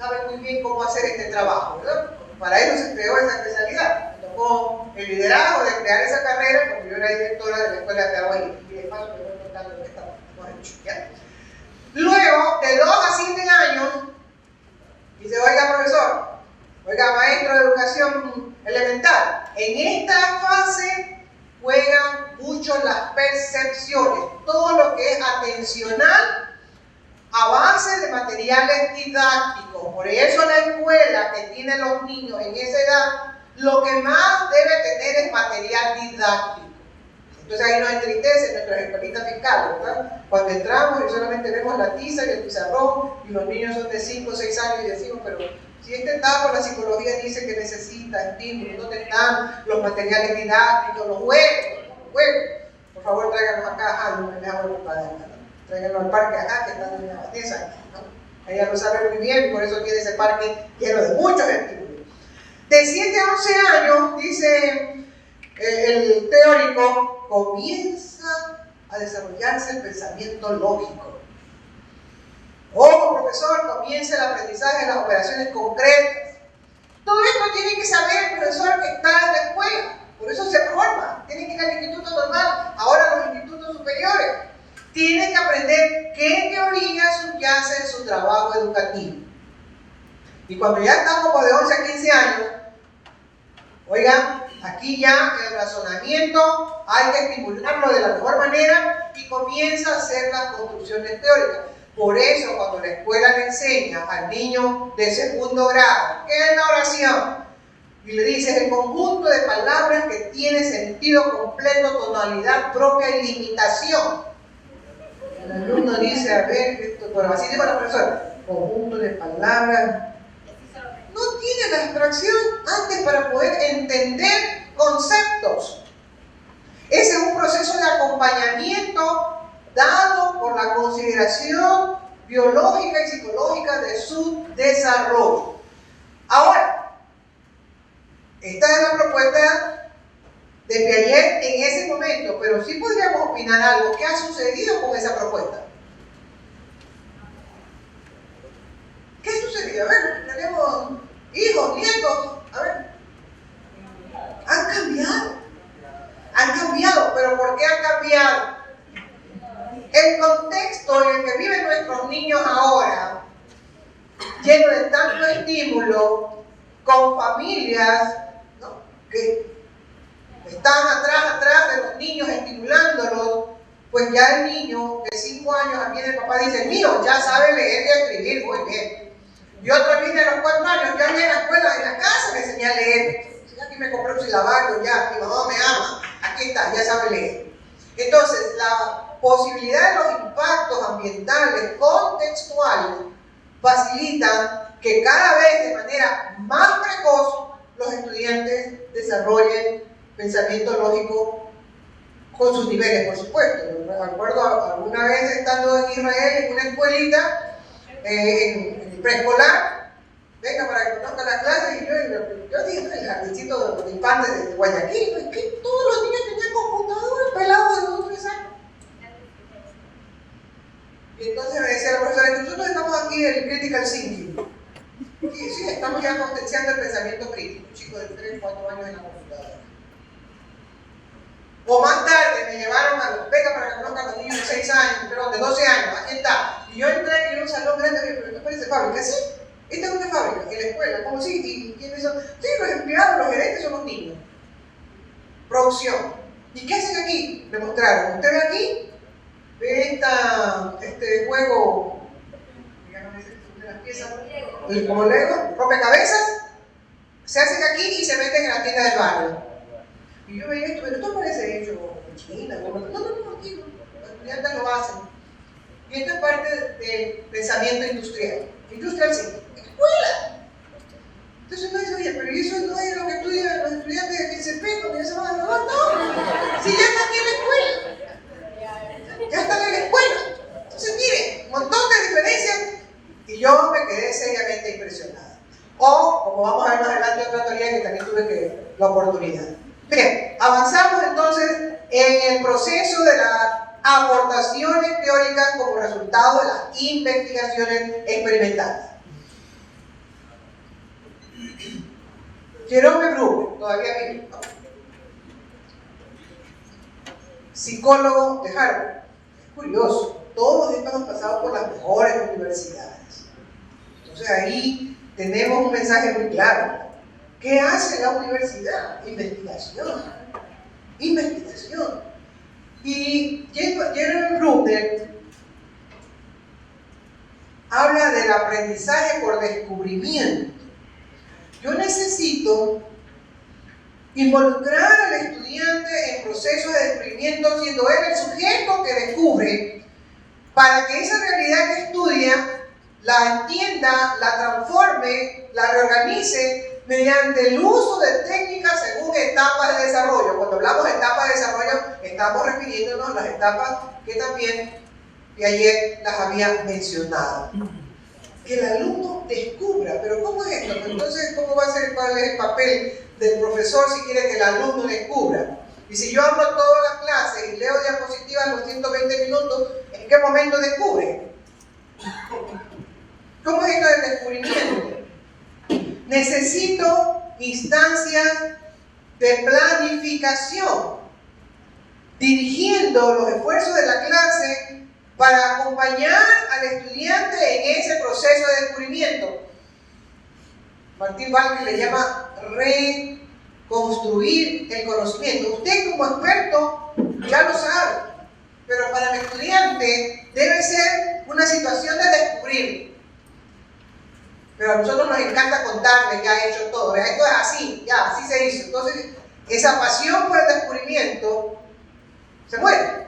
sabe muy bien cómo hacer este trabajo, ¿verdad? Para eso se creó esa especialidad. Me tocó el liderazgo de crear esa carrera cuando yo era directora de la escuela de agua y de paso me voy contando lo que estamos hecho, ¿ya? Luego, de 2 a 7 años, dice, oiga profesor, oiga maestro de educación elemental, en esta fase juegan mucho las percepciones, todo lo que es atencional a base de materiales didácticos. Por eso la escuela que tiene los niños en esa edad, lo que más debe tener es material didáctico. Entonces ahí nos entristece nuestras escuelitas fiscales, ¿verdad? Cuando entramos y solamente vemos la tiza y el pizarrón y los niños son de 5 o 6 años y decimos, pero si este etapa la psicología dice que necesita estímulos, ¿dónde están los materiales didácticos, los juegos? Por favor tráiganlos acá, no me hago ocupada, tráiganlos al parque acá que están en la bateza, ¿no? Ella lo sabe muy bien, por eso tiene ese parque lleno de muchos estímulos. De 7 a 11 años, dice el teórico, comienza a desarrollarse el pensamiento lógico. Ojo, profesor, comienza el aprendizaje de las operaciones concretas. Todo esto tiene que saber el profesor que está en la escuela. Por eso se forma. Tiene que ir al instituto normal, ahora los institutos superiores. Tiene que aprender qué teoría subyace en su trabajo educativo. Y cuando ya están como de 11 a 15 años, oigan, aquí ya el razonamiento hay que estimularlo de la mejor manera y comienza a hacer las construcciones teóricas. Por eso cuando la escuela le enseña al niño de segundo grado, ¿qué es la oración? Y le dice el conjunto de palabras que tiene sentido completo, tonalidad propia y limitación. El alumno dice, a ver, esto, bueno, así dijo la profesora, conjunto de palabras. No tiene la abstracción antes para poder entender conceptos. Ese es un proceso de acompañamiento dado por la consideración biológica y psicológica de su desarrollo. Ahora, esta es la propuesta de Piaget en ese momento, pero sí podríamos opinar algo. ¿Qué ha sucedido con esa propuesta? ¿Qué ha sucedido? A ver, tenemos hijos, nietos, a ver. Han cambiado, pero ¿por qué han cambiado? El contexto en el que viven nuestros niños ahora, lleno de tanto estímulo, con familias, ¿no?, que están atrás de los niños estimulándolos, pues ya el niño de 5 años, a mí el papá dice, mío, ya sabe leer y escribir muy bien. Y otro viene a los 4 años, ya en la escuela, en la casa me enseñé a leer. Aquí me compré un silabario, ya, mi mamá me ama, aquí está, ya sabe leer. Entonces, la posibilidad de los impactos ambientales contextuales facilitan que cada vez de manera más precoz los estudiantes desarrollen pensamiento lógico con sus niveles, por supuesto. Me acuerdo alguna vez estando en Israel en una escuelita en preescolar, venga para que conozca la clase, y yo dije, el jardincito de infantes de Guayaquil, es que todos los niños tenían computadoras pelados de 2 o 3 años. Y entonces me decía la profesora, nosotros estamos aquí en Critical Thinking. Y sí, estamos ya potenciando el pensamiento crítico, un chico de 3 o 4 años en la computadora. O más tarde me llevaron a los becas para que conozcan a los niños de 6 años, perdón, de 12 años, aquí está. Y yo entré en un salón grande y dije, ¿pero esto parece fábrica? Sí, esta es una fábrica, en la escuela, ¿cómo sí? ¿Y quiénes son? Sí, los empleados, los gerentes son los niños. Producción. ¿Y qué hacen aquí? Me mostraron. ¿Usted ve aquí? Ve este juego, digamos, de las piezas, como Lego, rompecabezas, se hacen aquí y se venden en la tienda del barrio. Y yo veía esto, pero esto parece hecho en China, no, aquí los estudiantes lo hacen. Y esto es parte del pensamiento industrial. Industrial sí, escuela. Entonces uno dice, oye, pero eso no es lo que estudian los estudiantes de PCP cuando ya se van a graduar. No, si ya están aquí en la escuela. Ya están en la escuela. Entonces, mire, un montón de diferencias. Y yo me quedé seriamente impresionada. O, como vamos a ver más adelante, otra teoría que también tuve la oportunidad. Bien, avanzamos entonces en el proceso de las aportaciones teóricas como resultado de las investigaciones experimentales. Jerome Bruner, todavía vive, ¿no? Psicólogo de Harvard. Es curioso, todos estos han pasado por las mejores universidades. Entonces ahí tenemos un mensaje muy claro. ¿Qué hace la universidad? Investigación. Investigación. Y Jerome Bruner habla del aprendizaje por descubrimiento. Yo necesito involucrar al estudiante en procesos de descubrimiento, siendo él el sujeto que descubre, para que esa realidad que estudia la entienda, la transforme, la reorganice mediante el uso de técnicas según etapas de desarrollo. Cuando hablamos de etapas de desarrollo, estamos refiriéndonos a las etapas que también ayer las había mencionado. Que el alumno descubra, pero ¿cómo es esto? Entonces, ¿cómo va a ser, cuál es el papel del profesor si quiere que el alumno descubra? Y si yo hablo todas las clases y leo diapositivas los 120 minutos, ¿en qué momento descubre? ¿Cómo es esto del descubrimiento? Necesito instancias de planificación, dirigiendo los esfuerzos de la clase para acompañar al estudiante en ese proceso de descubrimiento. Martín Valque le llama reconstruir el conocimiento. Usted como experto ya lo sabe, pero para el estudiante debe ser una situación de descubrir. Pero a nosotros nos encanta contarle, ya he hecho todo, esto es así, ya, así se hizo. Entonces, esa pasión por el descubrimiento se muere.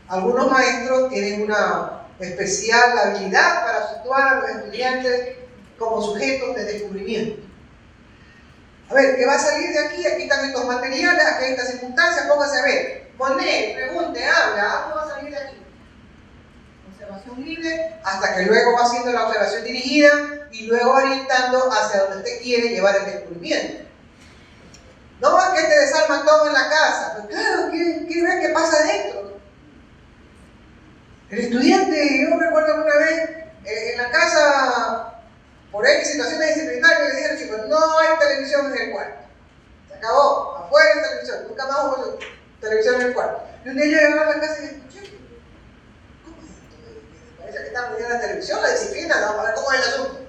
Algunos maestros tienen una especial habilidad para situar a los estudiantes como sujetos de descubrimiento. A ver, ¿qué va a salir de aquí? Aquí están estos materiales, aquí hay estas circunstancias, póngase a ver. Monee, pregunte, habla, algo va a salir de aquí. Observación libre, hasta que luego va haciendo la observación dirigida y luego orientando hacia donde usted quiere llevar el descubrimiento. No es que te desarma todo en la casa, pero claro, quiere ver qué pasa adentro. El estudiante, yo recuerdo una vez en la casa, por X situaciones disciplinarias, le dije al chico, no hay televisión en el cuarto. Se acabó, afuera hay televisión, nunca más hubo televisión en el cuarto. Y un día yo llegaba a la casa y dije, escuché, ¿cómo es esto? Parece que está poniendo la televisión, la disciplina, vamos a ver cómo es el asunto.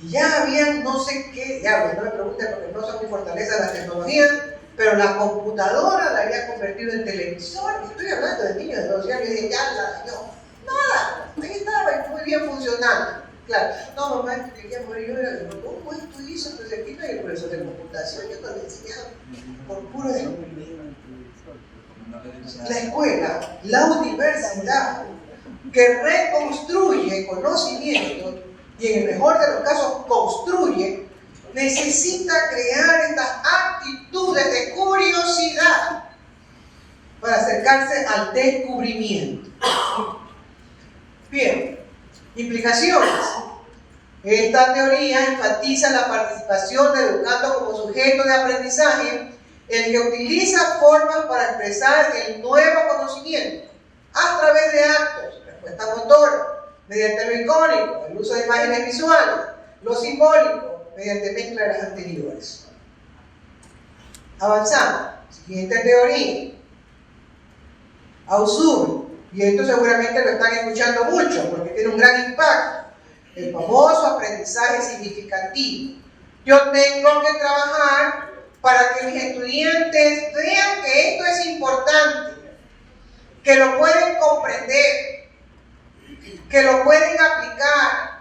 Y ya habían no sé qué, ya no me pregunten porque no son mi fortaleza las tecnologías, pero la computadora la había convertido en televisor. Estoy hablando de niños de 12 años y dije, ya la dañó. Nada, ahí estaba muy bien funcionando. Claro, no, mamá, es que quería morir. Yo le digo, ¿cómo esto hizo? Entonces aquí no hay el profesor de computación, yo te lo he enseñado por puro descubrimiento. La escuela, la universidad, que reconstruye conocimiento y en el mejor de los casos construye, necesita crear estas actitudes de curiosidad para acercarse al descubrimiento. Bien, implicaciones. Esta teoría enfatiza la participación del educando como sujeto de aprendizaje, el que utiliza formas para expresar el nuevo conocimiento a través de actos, respuesta motora, mediante lo icónico, el uso de imágenes visuales, lo simbólico, mediante mezcla de las anteriores. Avanzamos. Siguiente teoría. Ausubel, y esto seguramente lo están escuchando mucho porque tiene un gran impacto. El famoso aprendizaje significativo. Yo tengo que trabajar para que mis estudiantes vean que esto es importante, que lo pueden comprender, que lo pueden aplicar.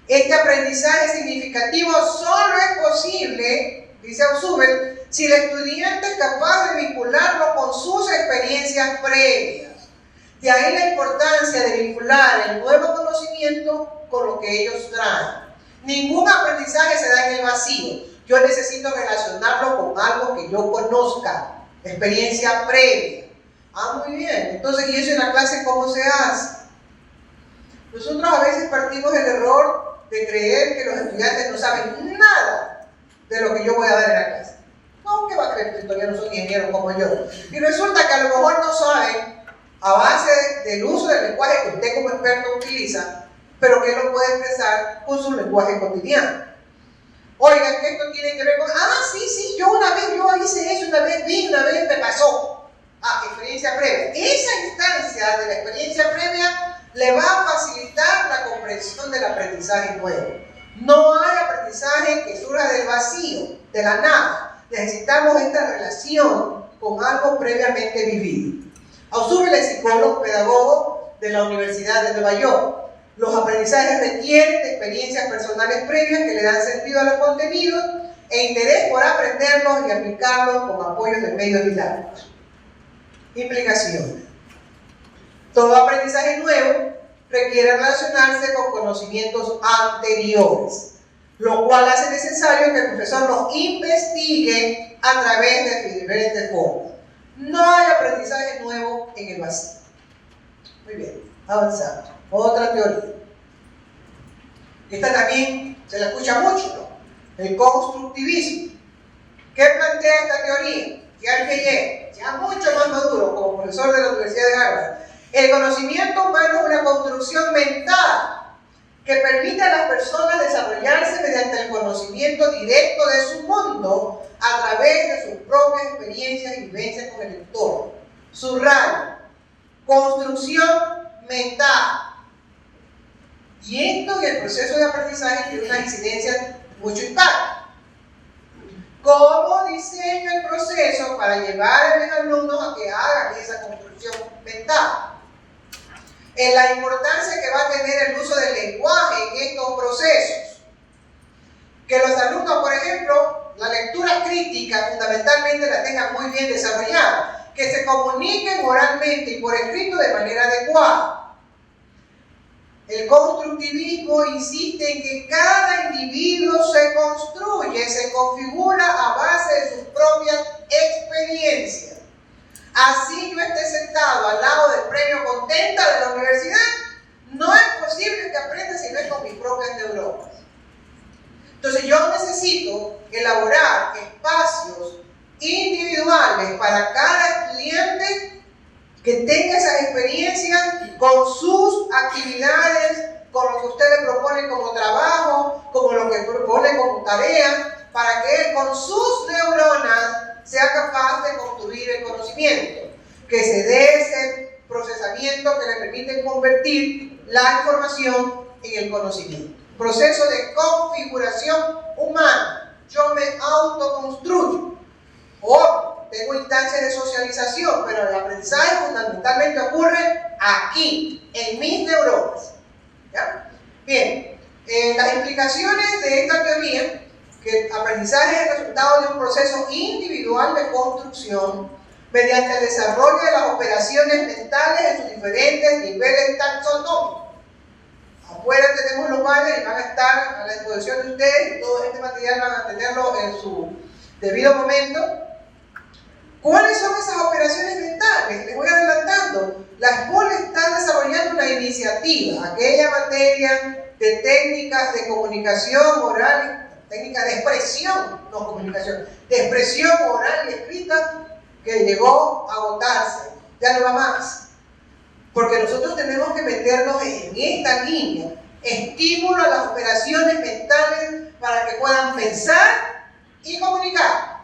Este aprendizaje significativo solo es posible, dice Ausubel, si el estudiante es capaz de vincularlo con sus experiencias previas. De ahí la importancia de vincular el nuevo conocimiento con lo que ellos traen. Ningún aprendizaje se da en el vacío. Yo necesito relacionarlo con algo que yo conozca, experiencia previa. Ah, muy bien. Entonces, ¿y eso en la clase cómo se hace? Nosotros a veces partimos del error de creer que los estudiantes no saben nada de lo que yo voy a dar en la clase. No, ¿qué va a creer que todavía no son ingenieros como yo? Y resulta que a lo mejor no saben, a base del uso del lenguaje que usted como experto utiliza, pero que él lo puede expresar con su lenguaje cotidiano. Oigan, que esto tiene que ver con, sí, yo una vez hice eso, una vez vi, una vez me pasó. Experiencia previa. Esa instancia de la experiencia previa le va a facilitar la comprensión del aprendizaje nuevo. No hay aprendizaje que surja del vacío, de la nada. Necesitamos esta relación con algo previamente vivido. Ausubel es psicólogo, pedagogo de la Universidad de Nueva York. Los aprendizajes requieren de experiencias personales previas que le dan sentido a los contenidos e interés por aprenderlos y aplicarlos con apoyos de medios didácticos. Implicaciones. Todo aprendizaje nuevo requiere relacionarse con conocimientos anteriores, lo cual hace necesario que el profesor los investigue a través de diferentes formas. No hay aprendizaje nuevo en el vacío. Muy bien, avanzamos. Otra teoría. Esta también se la escucha mucho, ¿no? El constructivismo. ¿Qué plantea esta teoría? Ya mucho más maduro, como profesor de la Universidad de Harvard. El conocimiento humano es una construcción mental que permite a las personas desarrollarse mediante el conocimiento directo de su mundo a través de sus propias experiencias y vivencias con el entorno. Subrayo, construcción mental. Y esto en el proceso de aprendizaje tiene una incidencia mucho impacto. ¿Cómo diseño el proceso para llevar a mis alumnos a que hagan esa construcción mental? En la importancia que va a tener el uso del lenguaje en estos procesos. Que los alumnos, por ejemplo, la lectura crítica fundamentalmente la tengan muy bien desarrollada. Que se comuniquen oralmente y por escrito de manera adecuada. El constructivismo insiste en que cada individuo se construye, se configura a base de sus propias experiencias. Así yo esté sentado al lado del premio Contenta de la universidad, no es posible que aprenda si no es con mis propias neuronas. Entonces yo necesito elaborar espacios individuales para cada estudiante que tenga esas experiencias con sus actividades, con lo que usted le propone como trabajo, como lo que propone como tarea, para que él con sus neuronas sea capaz de construir el conocimiento, que se dé ese procesamiento que le permite convertir la información en el conocimiento. Proceso de configuración humana. Yo me autoconstruyo. Tengo instancias de socialización, pero el aprendizaje fundamentalmente ocurre aquí, en mis neuronas. ¿Ya? Bien, las implicaciones de esta teoría, que el aprendizaje es el resultado de un proceso individual de construcción mediante el desarrollo de las operaciones mentales en sus diferentes niveles taxonómicos. Afuera tenemos los valles y van a estar a la disposición de ustedes y todo este material van a tenerlo en su debido momento. ¿Cuáles son esas operaciones mentales? Les voy adelantando. La escuela está desarrollando una iniciativa, aquella materia de técnicas de comunicación oral, técnicas de expresión, no comunicación, de expresión oral y escrita, que llegó a agotarse. Ya no va más. Porque nosotros tenemos que meternos en esta línea. Estímulo a las operaciones mentales para que puedan pensar y comunicar.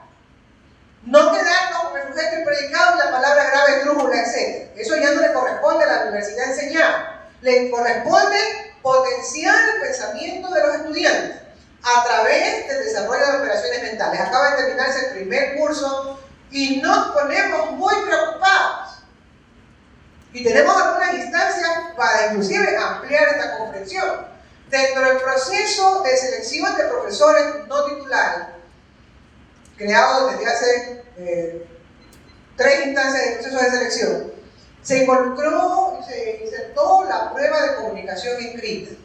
No quedarnos con el sujeto y predicado y la palabra grave, esdrújula, etc. Eso ya no le corresponde a la universidad enseñar. Le corresponde potenciar el pensamiento de los estudiantes a través del desarrollo de operaciones mentales. Acaba de terminarse el primer curso y nos ponemos muy preocupados. Y tenemos algunas instancias para inclusive ampliar esta comprensión. Dentro del proceso de selección de profesores no titulares, creado desde hace 3 instancias de proceso de selección, se involucró y se insertó la prueba de comunicación escrita.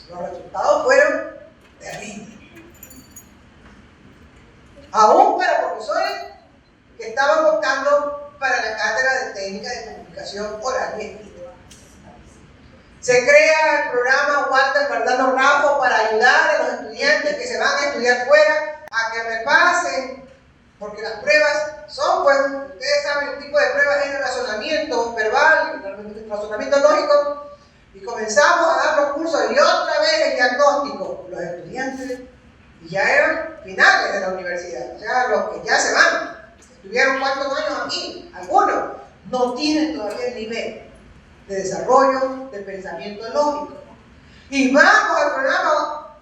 Los resultados fueron terribles. Aún para profesores que estaban buscando para la cátedra de técnica de comunicación oral y escrita. Se crea el programa Walter Cardano Raffo para ayudar a los estudiantes que se van a estudiar fuera a que repasen, porque las pruebas son, pues, ustedes saben, el tipo de pruebas es el razonamiento verbal, el razonamiento lógico, Y comenzamos a dar los cursos y otra vez el diagnóstico. Los estudiantes ya eran finales de la universidad, o sea, los que ya se van. Estuvieron cuántos años aquí, algunos no tienen todavía el nivel de desarrollo del pensamiento lógico. Y vamos al programa,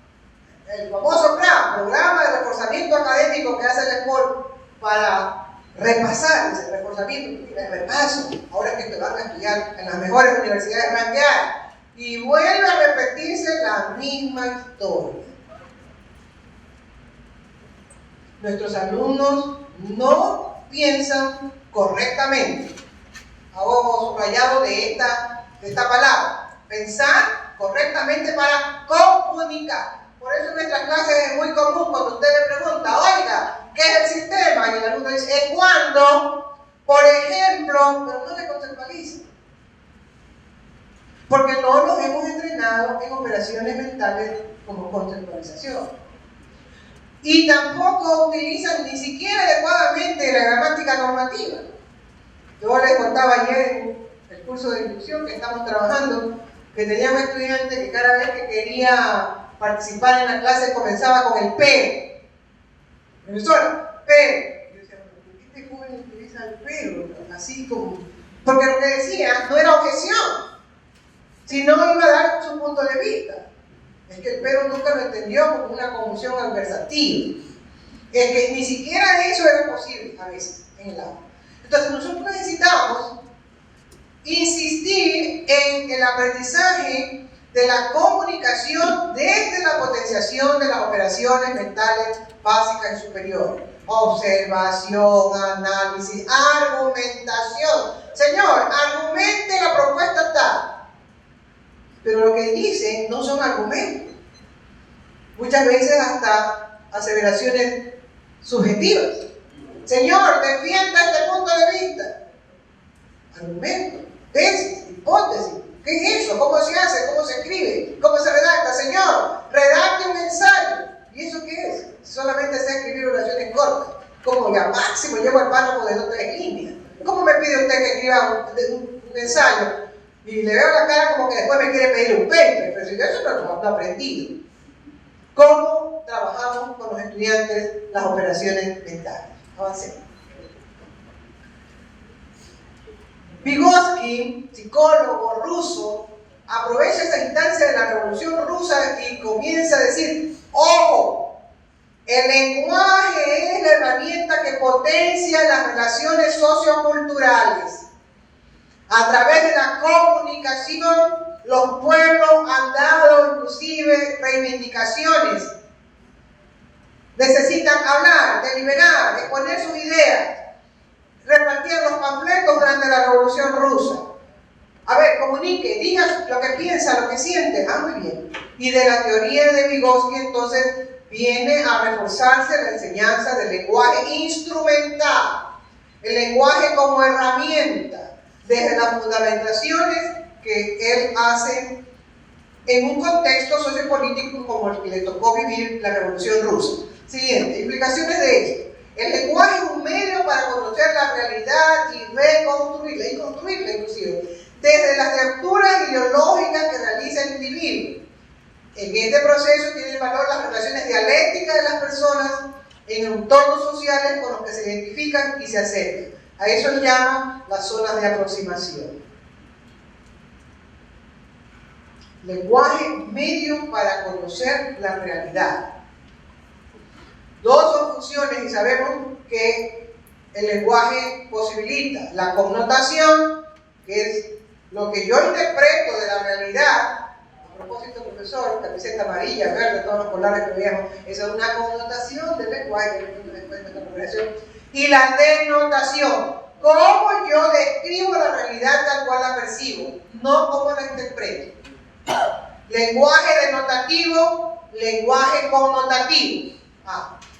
el famoso programa de reforzamiento académico que hace el ESPOL para repasar ese reforzamiento, el repaso, ahora que te van a estudiar en las mejores universidades ranqueadas, y vuelve a repetirse la misma historia. Nuestros alumnos no piensan correctamente. Hago subrayado de esta palabra. Pensar correctamente para comunicar. Por eso en nuestras clases es muy común cuando usted le pregunta, oiga, ¿qué es el sistema? Y el alumno dice, es cuando, por ejemplo, pero no le conceptualiza. Porque no los hemos entrenado en operaciones mentales como conceptualización. Y tampoco utilizan ni siquiera adecuadamente la gramática normativa. Yo les contaba ayer en el curso de inducción que estamos trabajando, que tenía un estudiante que cada vez que quería participar en la clase comenzaba con el pero. Profesora, pero. Yo decía, ¿por qué este joven utiliza el pero? Así como. Porque lo que decía no era objeción, sino iba a dar su punto de vista. Es que el pero nunca lo entendió como una conjunción adversativa. Es que ni siquiera eso era posible a veces en el aula. Entonces nosotros necesitamos insistir en el aprendizaje de la comunicación desde la potenciación de las operaciones mentales básicas y superiores. Observación, análisis, argumentación. Señor, argumente la propuesta tal. Pero lo que dicen no son argumentos. Muchas veces hasta aseveraciones subjetivas. Señor, defienda este punto de vista. Argumento, tesis, hipótesis. ¿Qué es eso? ¿Cómo se hace? ¿Cómo se escribe? ¿Cómo se redacta? Señor, redacte un ensayo. ¿Y eso qué es? Solamente sé escribir oraciones cortas. Como ya máximo llevo el párrafo de 2 o 3 líneas. ¿Cómo me pide usted que escriba un ensayo? Y le veo la cara como que después me quiere pedir un paper. Pero si yo eso no lo he aprendido. ¿Cómo trabajamos con los estudiantes las operaciones mentales? Avancemos. Vygotsky, psicólogo ruso, aprovecha esta instancia de la Revolución Rusa y comienza a decir, ¡ojo! El lenguaje es la herramienta que potencia las relaciones socioculturales. A través de la comunicación, los pueblos han dado inclusive reivindicaciones. Necesitan hablar, deliberar, exponer sus ideas. Repartían los panfletos durante la Revolución Rusa. A ver, comunique, diga lo que piensa, lo que siente. Ah, muy bien. Y de la teoría de Vygotsky, entonces, viene a reforzarse la enseñanza del lenguaje instrumental. El lenguaje como herramienta, desde las fundamentaciones que él hace en un contexto sociopolítico como el que le tocó vivir la Revolución Rusa. Siguiente, implicaciones de esto. El lenguaje es un medio para conocer la realidad y reconstruirla, y construirla inclusive, desde las lecturas ideológicas que realiza el individuo. En este proceso tienen valor las relaciones dialécticas de las personas en entornos sociales con los que se identifican y se acercan. A eso le llaman las zonas de aproximación. Lenguaje, medio para conocer la realidad. Dos son funciones y sabemos que el lenguaje posibilita la connotación, que es lo que yo interpreto de la realidad. A propósito, profesor, camiseta amarilla, verde, todos los colores que veíamos, esa es una connotación del lenguaje, después de la comprensión. Y la denotación, cómo yo describo la realidad tal cual la percibo, no cómo la interpreto. Lenguaje denotativo, lenguaje connotativo.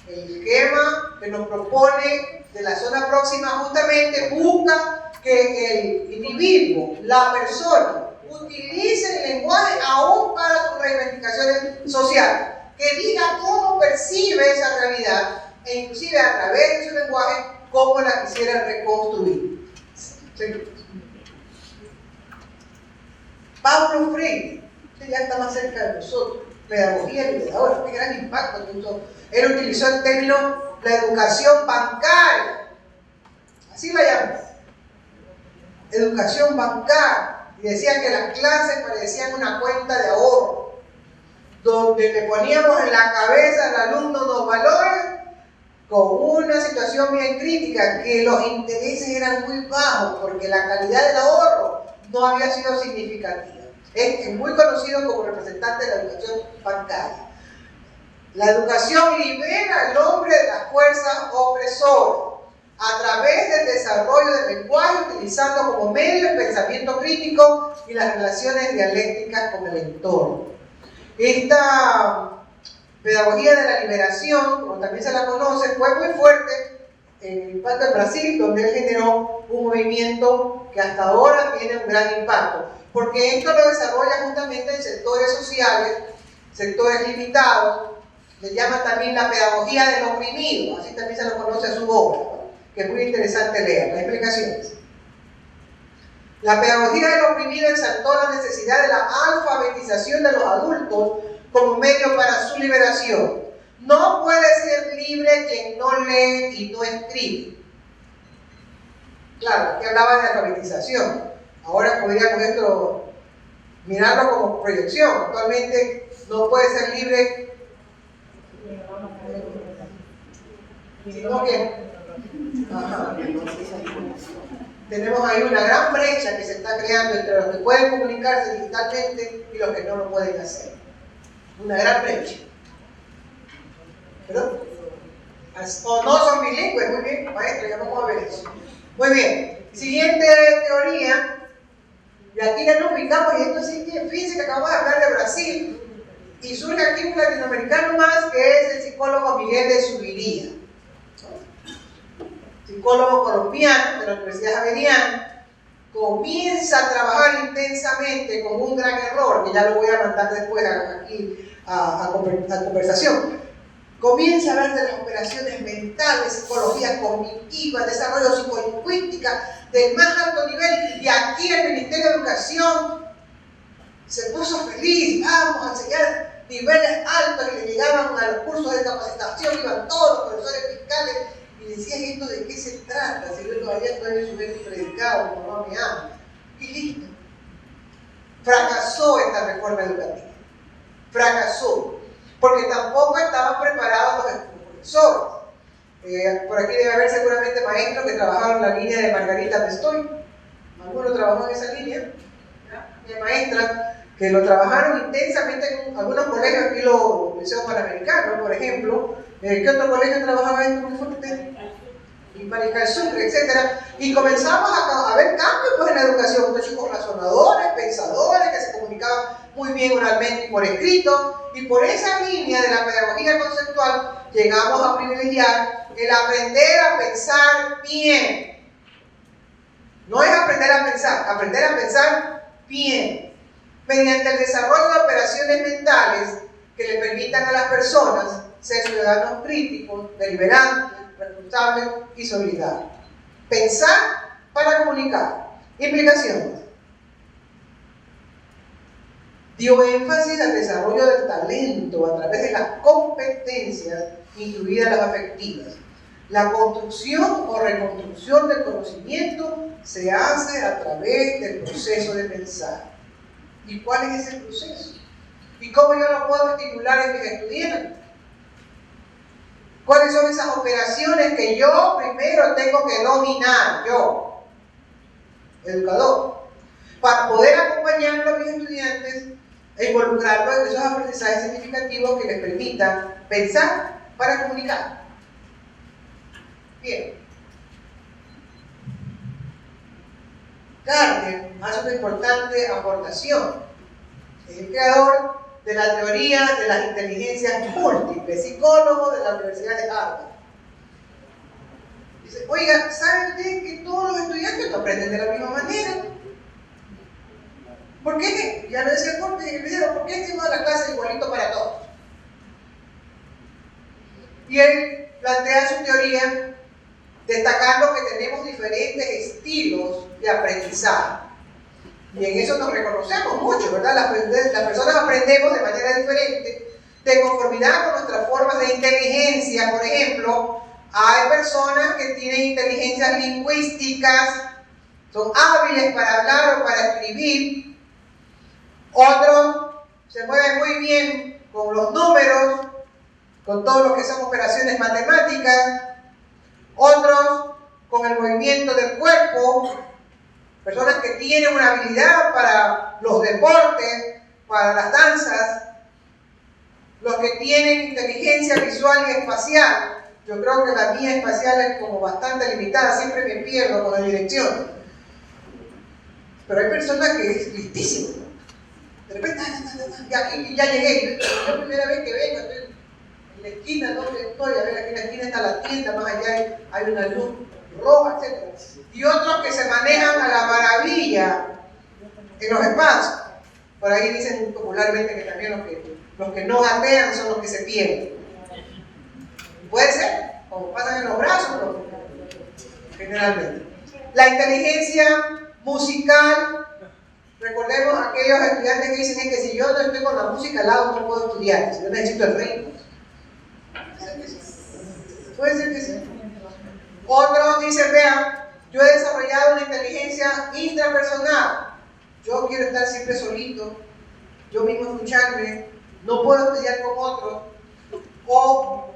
El esquema que nos propone de la zona próxima justamente busca que el individuo, la persona, utilice el lenguaje aún para sus reivindicaciones sociales, que diga cómo percibe esa realidad e inclusive a través de su lenguaje cómo la quisiera reconstruir. Paulo Freire, que ya está más cerca de nosotros, pedagogía liberadora, qué gran impacto que usó. Él utilizó el término la educación bancaria, así la llaman, educación bancaria, y decía que las clases parecían una cuenta de ahorro, donde le poníamos en la cabeza al alumno los valores con una situación bien crítica, que los intereses eran muy bajos porque la calidad del ahorro no había sido significativa. Es muy conocido como representante de la educación bancaria. La educación libera al hombre de las fuerzas opresoras a través del desarrollo del lenguaje, utilizando como medio el pensamiento crítico y las relaciones dialécticas con el entorno. Esta pedagogía de la liberación, como también se la conoce, fue muy fuerte en el impacto en Brasil, donde él generó un movimiento que hasta ahora tiene un gran impacto, porque esto lo desarrolla justamente en sectores sociales, sectores limitados. Le llama también la pedagogía del oprimido, así también se lo conoce a su obra, ¿no? Que es muy interesante leer las explicaciones. La pedagogía del oprimido exaltó la necesidad de la alfabetización de los adultos como medio para su liberación. No puede ser libre quien no lee y no escribe. Claro, que hablaba de alfabetización. Ahora podríamos esto mirarlo como proyección. Actualmente no puede ser libre sino que tenemos ahí una gran brecha que se está creando entre los que pueden comunicarse digitalmente y los que no lo pueden hacer. Una gran brecha. ¿Perdón? O no son bilingües, muy bien, maestro, ya vamos a ver eso. Muy bien, siguiente teoría, y aquí ya nos ubicamos, y esto sí que fíjense que acabamos de hablar de Brasil, y surge aquí un latinoamericano más que es el psicólogo Miguel de Zubiría, psicólogo colombiano de la Universidad Javeriana. Comienza a trabajar intensamente con un gran error, que ya lo voy a mandar después aquí a conversación. Comienza a hablar de las operaciones mentales, psicología cognitiva, desarrollo psicolingüística del más alto nivel, y aquí el Ministerio de Educación se puso feliz. Vamos a enseñar niveles altos, y le llegaban a los cursos de capacitación, iban todos los profesores fiscales y decían: ¿esto de qué se trata? Si yo todavía estoy en su mente predicado, como no me amo. Y listo. Fracasó esta reforma educativa. Fracasó. Porque tampoco estaban preparados los profesores. Por aquí debe haber seguramente maestros que trabajaron en la línea de Margarita Bestoy. Algunos trabajó en esa línea. De maestras que lo trabajaron intensamente en algunos colegios, aquí los liceos panamericanos, por ejemplo. ¿Qué otro colegio trabajaba esto muy fuerte? Y Mariscal Sucre, etc. Y comenzamos a ver cambios pues, en la educación. Unos chicos razonadores, pensadores, que se comunicaban muy bien oralmente y por escrito. Y por esa línea de la pedagogía conceptual llegamos a privilegiar el aprender a pensar bien. No es aprender a pensar bien. Mediante el desarrollo de operaciones mentales que le permitan a las personas ser ciudadanos críticos, deliberantes, responsables y solidarios. Pensar para comunicar. Implicaciones. Dio énfasis al desarrollo del talento a través de las competencias, incluidas las afectivas. La construcción o reconstrucción del conocimiento se hace a través del proceso de pensar. ¿Y cuál es ese proceso? ¿Y cómo yo lo puedo estimular en mis estudiantes? ¿Cuáles son esas operaciones que yo primero tengo que dominar, yo, educador, para poder acompañar a mis estudiantes e involucrarlos en esos aprendizajes significativos que les permitan pensar para comunicar? Bien. Gardner hace una importante aportación. Es el creador de la teoría de las inteligencias múltiples, psicólogo de la Universidad de Harvard. Dice: oiga, ¿saben ustedes que todos los estudiantes no aprenden de la misma manera? ¿Por qué? Ya lo decía Corte en el video, ¿por qué hacemos la clase igualito para todos? Y él plantea su teoría destacando que tenemos diferentes estilos de aprendizaje. Y en eso nos reconocemos mucho, ¿verdad? Las personas aprendemos de manera diferente, de conformidad con nuestras formas de inteligencia. Por ejemplo, hay personas que tienen inteligencias lingüísticas, son hábiles para hablar o para escribir. Otros se mueven muy bien con los números, con todo lo que son operaciones matemáticas. Otros con el movimiento del cuerpo. Personas que tienen una habilidad para los deportes, para las danzas. Los que tienen inteligencia visual y espacial. Yo creo que la mía espacial es como bastante limitada, siempre me pierdo con la dirección. Pero hay personas que es listísimo. De repente, ya llegué. Es la primera vez que vengo, estoy en la esquina donde estoy, a ver, aquí en la esquina está la tienda, más allá hay una luz roja, etc. Y otros que se manejan a la maravilla en los espacios. Por ahí dicen popularmente que también los que no gatean son los que se pierden. Puede ser, como pasan en los brazos, pero generalmente. La inteligencia musical, recordemos a aquellos estudiantes que dicen es que si yo no estoy con la música al lado no puedo estudiar, si yo necesito el ritmo. Puede ser que sí. Otros dicen, vean, yo he desarrollado una inteligencia intrapersonal. Yo quiero estar siempre solito, yo mismo escucharme, no puedo estudiar con otros. O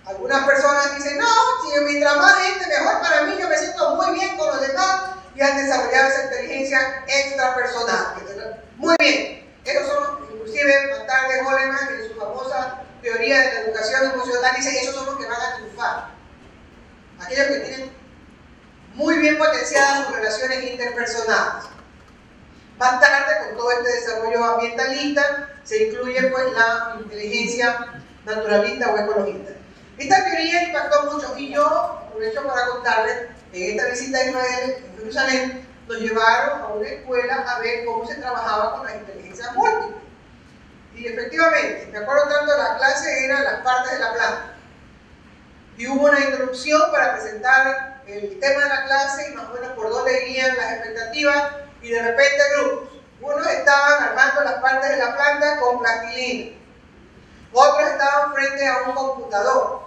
algunas personas dicen, no, si mientras más gente mejor para mí, yo me siento muy bien con los demás, y han desarrollado esa inteligencia extrapersonal. Muy bien. Esos son, inclusive, Matar de Goleman, en su famosa teoría de la educación emocional, dice, esos son los que van a triunfar. Aquellos que tienen muy bien potenciadas sus relaciones interpersonales. Más tarde, con todo este desarrollo ambientalista, se incluye pues la inteligencia naturalista o ecologista. Esta teoría impactó mucho y yo aprovecho para contarles, en esta visita a Israel, en Jerusalén, nos llevaron a una escuela a ver cómo se trabajaba con las inteligencias múltiples. Y efectivamente, me acuerdo tanto, la clase era las partes de la planta. Y hubo una introducción para presentar el tema de la clase y más o menos por dónde irían las expectativas, y de repente grupos. Unos estaban armando las partes de la planta con plastilina. Otros estaban frente a un computador.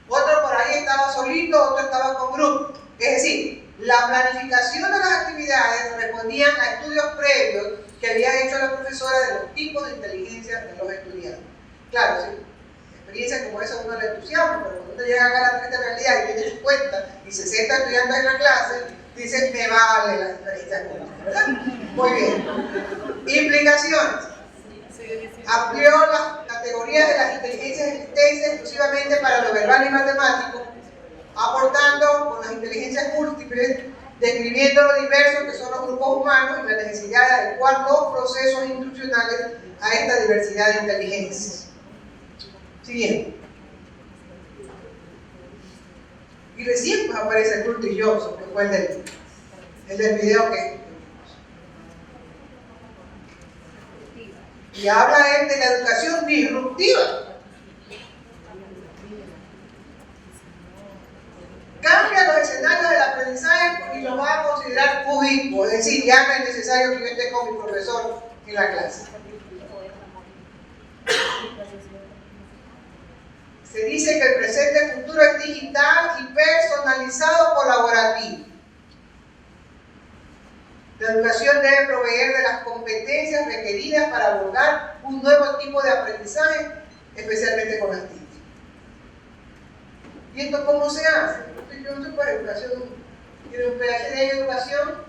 Otro por ahí estaba solito, otro estaba con grupo. Es decir, la planificación de las actividades respondían a estudios previos que había hecho la profesora de los tipos de inteligencia de los estudiantes. Claro, sí, experiencias como esa uno le entusiasma, pero cuando uno llega acá a la triste realidad y tiene 50 y 60 estudiantes en la clase, dice, me vale la experiencia, ¿verdad? Muy bien. Implicaciones. Amplió las categorías de las inteligencias existentes exclusivamente para lo verbal y matemático, aportando con las inteligencias múltiples, describiendo lo diversos que son los grupos humanos y la necesidad de adecuar los procesos instruccionales a esta diversidad de inteligencias. Siguiente. Y recién pues aparece Curtis Johnson, que fue el del video que y habla él de la educación disruptiva. Cambia los escenarios del aprendizaje y los va a considerar cubicos, es decir, ya no es necesario que yo esté con mi profesor en la clase. Se dice que el presente y el futuro es digital y personalizado colaborativo. La educación debe proveer de las competencias requeridas para abordar un nuevo tipo de aprendizaje, especialmente con las TIC. ¿Y esto cómo se hace? Yo no soy para educación, tiene un PhD en educación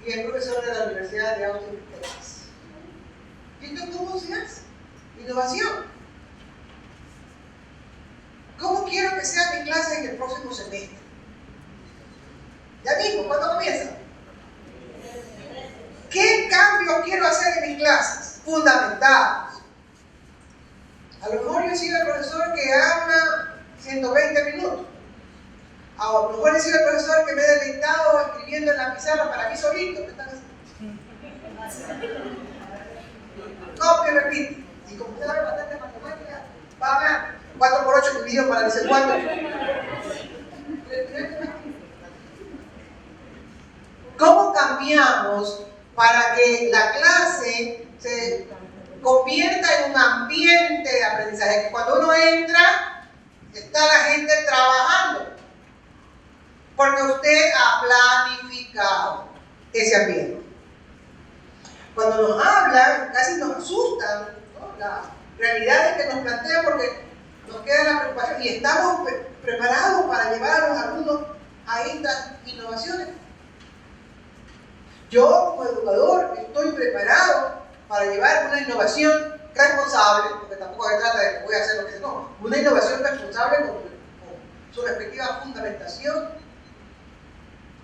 y es profesor de la Universidad de Austin, Texas. ¿Y esto cómo se hace? Innovación. ¿Cómo quiero que sean mis clases en el próximo semestre? Ya mismo, ¿cuándo comienza? ¿Qué cambios quiero hacer en mis clases? Fundamentados. A lo mejor yo he sido el profesor que habla 120 minutos. A lo mejor he sido el profesor que me he deleitado escribiendo en la pizarra para mí solito. ¿Qué están haciendo? Copia y repite. Y como usted sabe bastante matemática, va a hablar 4 por 8 dividido para decir 4. ¿Cómo cambiamos preparamos para que la clase se convierta en un ambiente de aprendizaje, que cuando uno entra, está la gente trabajando, porque usted ha planificado ese ambiente. Cuando nos hablan, casi nos asustan, ¿no? La realidad es que nos plantean porque nos queda la preocupación y estamos preparados para llevar a los alumnos a estas innovaciones. Yo, como educador, estoy preparado para llevar una innovación responsable, porque tampoco se trata de que voy a hacer lo que sea, no, una innovación responsable con su respectiva fundamentación.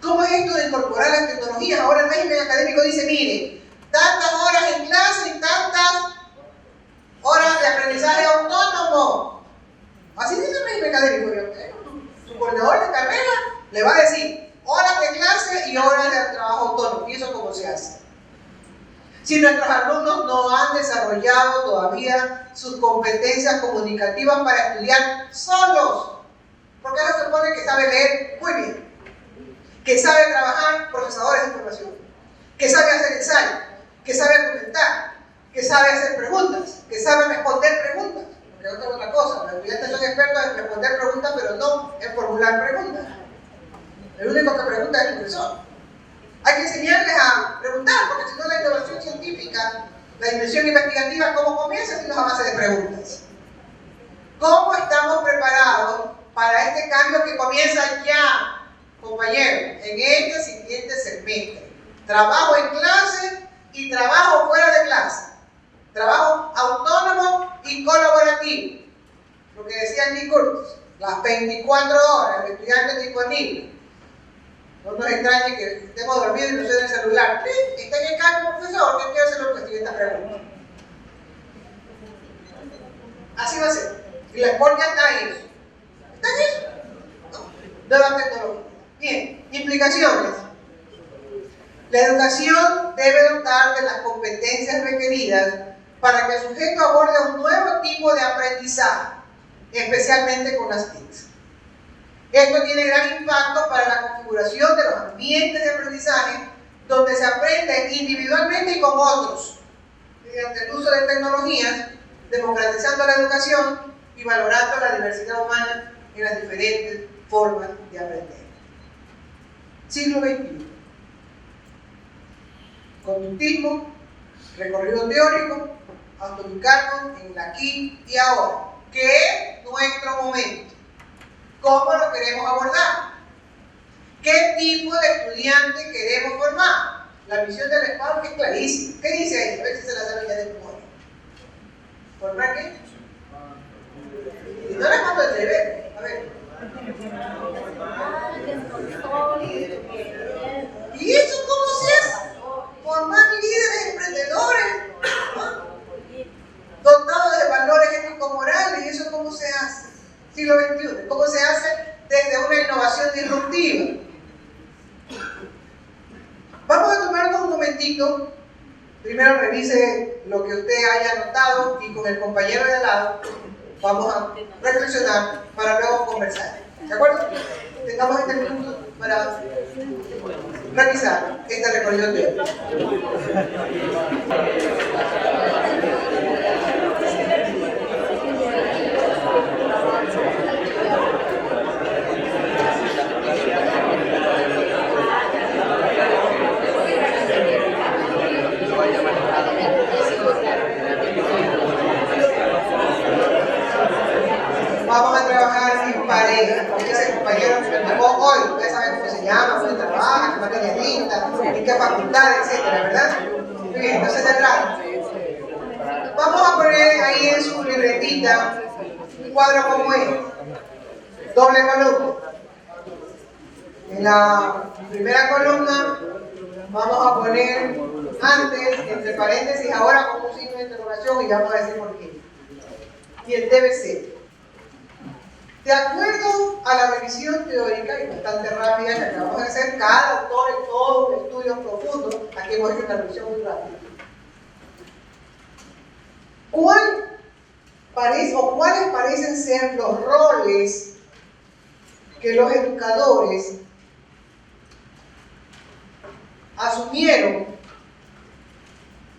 ¿Cómo es esto de incorporar las tecnologías? Ahora el régimen académico dice, mire, tantas horas en clase y tantas horas de aprendizaje autónomo. Así dice el régimen académico. Su coordinador de carrera le va a decir horas de clase y horas de trabajo autónomo. ¿Y eso cómo se hace? Si nuestros alumnos no han desarrollado todavía sus competencias comunicativas para estudiar solos, porque se supone que sabe leer muy bien, que sabe trabajar procesadores de información, que sabe hacer ensayos, que sabe argumentar, que sabe hacer preguntas, que sabe responder preguntas, porque es otra cosa. Los estudiantes son expertos en responder preguntas, pero no en formular preguntas. El único que pregunta es el profesor. Hay que enseñarles a preguntar, porque si no la innovación científica, la dimensión investigativa, ¿cómo comienza sin los avances de preguntas? ¿Cómo estamos preparados para este cambio que comienza ya, compañeros, en este siguiente segmento? Trabajo en clase y trabajo fuera de clase. Trabajo autónomo y colaborativo. Lo que decía Nick Curtis, las 24 horas, el estudiante disponible. No nos extrañe que estemos dormidos y no se den el celular. Está en el cambio, profesor, ¿qué quiero hacer lo que estoy en esta pregunta? Así va a ser. Y la escuela ya está en eso. ¿Está en eso? No. Nuevas tecnologías. Bien, implicaciones. La educación debe dotar de las competencias requeridas para que el sujeto aborde un nuevo tipo de aprendizaje, especialmente con las TICs. Esto tiene gran impacto para la configuración de los ambientes de aprendizaje donde se aprende individualmente y con otros, mediante el uso de tecnologías, democratizando la educación y valorando la diversidad humana en las diferentes formas de aprender. Siglo XXI. Conductismo, recorrido teórico, autoubicarnos en el aquí y ahora, que es nuestro momento. ¿Cómo lo queremos abordar? ¿Qué tipo de estudiante queremos formar? La misión del Estado es clarísima. ¿Qué dice ahí? A ver si se la sabe ya de memoria. ¿Formar qué? Y no les mando el deber. A ver. ¿Y eso cómo se hace? Formar líderes emprendedores, ¿no? Dotados de valores ético-morales. ¿Y eso cómo se hace? Siglo XXI. ¿Cómo se hace? Desde una innovación disruptiva. Vamos a tomarnos un momentito. Primero revise lo que usted haya anotado y con el compañero de al lado vamos a reflexionar para luego conversar. ¿De acuerdo? Tengamos este minuto para revisar este recorrido de hoy. Vamos a trabajar en pareja. Ese compañero que me tocó hoy, ustedes saben cómo se llama, dónde trabaja, qué materia dicta, en qué facultad, etcétera, ¿verdad? Muy bien, entonces de atrás. Vamos a poner ahí en su libretita un cuadro como este, doble columna. En la primera columna vamos a poner antes, entre paréntesis, ahora con un signo de interrogación y vamos a decir por qué. Y el debe ser. De acuerdo a la revisión teórica y bastante rápida que acabamos de hacer, cada autor en todo un estudio profundo, aquí hemos hecho una revisión muy rápida. ¿Cuáles parecen ser los roles que los educadores asumieron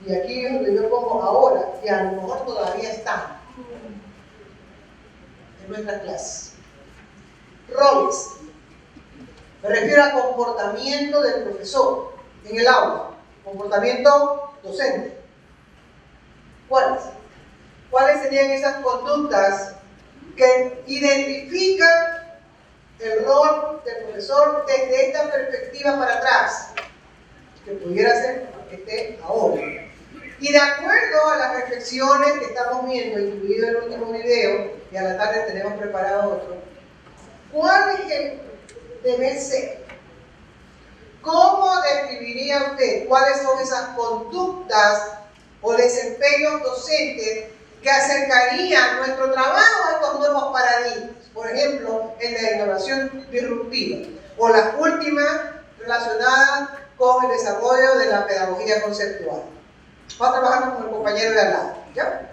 y aquí es donde yo pongo ahora, y a lo mejor todavía están en nuestras clases. Roles. Me refiero al comportamiento del profesor en el aula, comportamiento docente. ¿Cuáles? ¿Cuáles serían esas conductas que identifican el rol del profesor desde esta perspectiva para atrás? Que pudiera ser que esté ahora. Y de acuerdo a las reflexiones que estamos viendo, incluido el último video, y a la tarde tenemos preparado otro, ¿cuál es el deber ser? ¿Cómo describiría usted cuáles son esas conductas o desempeños docentes que acercarían nuestro trabajo a estos nuevos paradigmas? Por ejemplo, en la innovación disruptiva, o las últimas relacionadas con el desarrollo de la pedagogía conceptual. Vamos a trabajar con el compañero de al lado, ¿ya?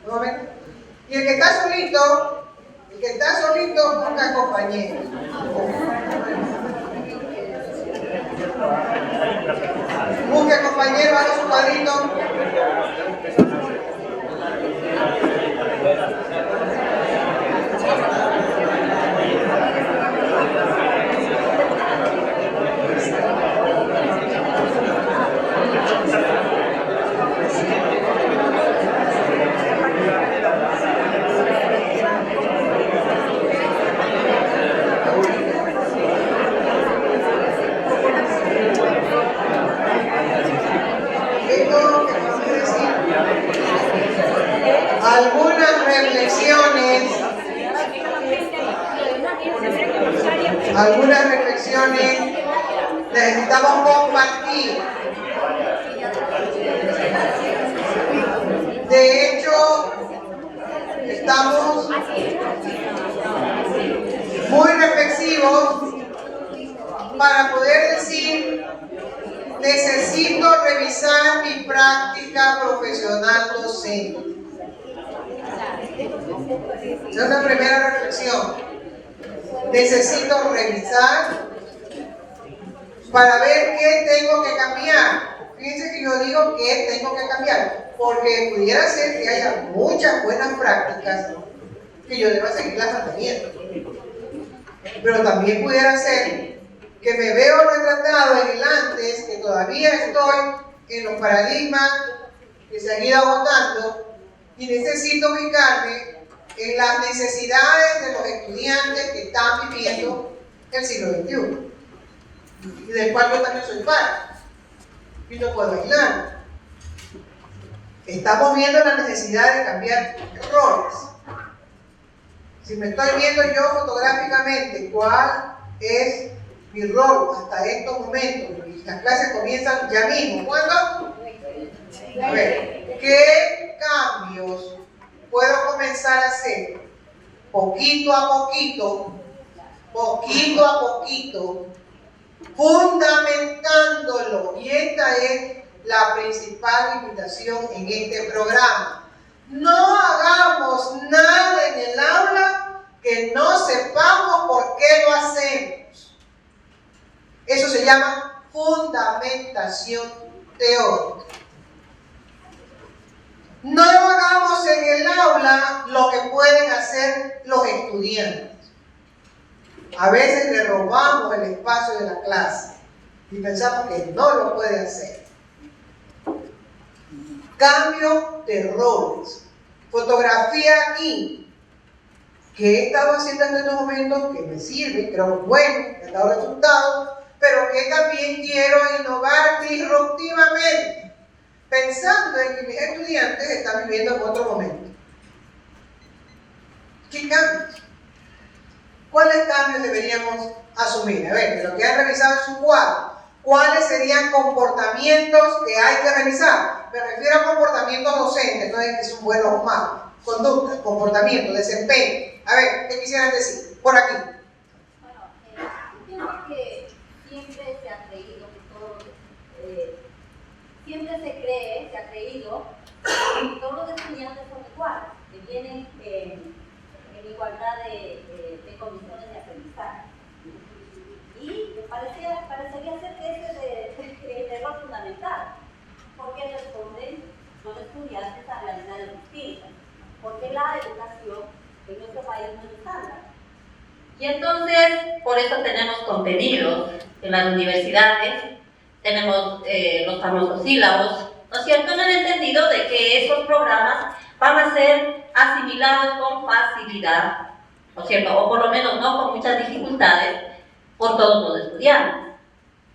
Nuevamente. Y el que está solito, busca compañero. Busque compañero, haga su cuadrito. Algunas reflexiones necesitamos compartir. De hecho, estamos muy reflexivos para poder decir: necesito revisar mi práctica profesional docente. Es una primera reflexión. Necesito revisar para ver qué tengo que cambiar. Fíjense que yo digo que tengo que cambiar, porque pudiera ser que haya muchas buenas prácticas que yo deba seguirlas manteniendo. Pero también pudiera ser que me veo retratado en el antes, que todavía estoy en los paradigmas que se han ido agotando y necesito ubicarme en las necesidades de los estudiantes que están viviendo el siglo XXI, y del cual yo también soy parte, y no puedo aislarme. Estamos viendo la necesidad de cambiar roles. Si me estoy viendo yo fotográficamente cuál es mi rol hasta estos momentos, y las clases comienzan ya mismo. ¿Cuándo? A ver, ¿qué cambios puedo comenzar a hacer poquito a poquito, fundamentándolo? Y esta es la principal invitación en este programa. No hagamos nada en el aula que no sepamos por qué lo hacemos. Eso se llama fundamentación teórica. No hagamos en el aula lo que pueden hacer los estudiantes. A veces le robamos el espacio de la clase y pensamos que no lo puede hacer. Cambio de roles. Fotografía aquí, que he estado haciendo en estos momentos, que me sirve, creo que es bueno, me ha dado resultados, pero que también quiero innovar disruptivamente, pensando en que mis estudiantes están viviendo en otro momento. ¿Qué cambios? ¿Cuáles cambios deberíamos asumir? A ver, de lo que han revisado en su cuadro, ¿cuáles serían comportamientos que hay que revisar? Me refiero a comportamientos docentes, no es que son buenos o malos. Conducta, comportamiento, desempeño. A ver, ¿qué quisieran decir? Por aquí. Bueno, que siempre se ha creído que todo, siempre se ha creído que todos los estudiantes son iguales, que vienen en igualdad de condiciones de aprendizaje. Y parecería ser que ese es el error fundamental, porque responder los estudiantes a realidades distintas, porque la educación en nuestro país no es estándar. Y entonces, por eso tenemos contenidos en las universidades, tenemos los famosos sílabos, ¿no es cierto?, en el entendido de que esos programas van a ser asimilados con facilidad, ¿no es cierto?, o por lo menos no con muchas dificultades por todos los estudiantes.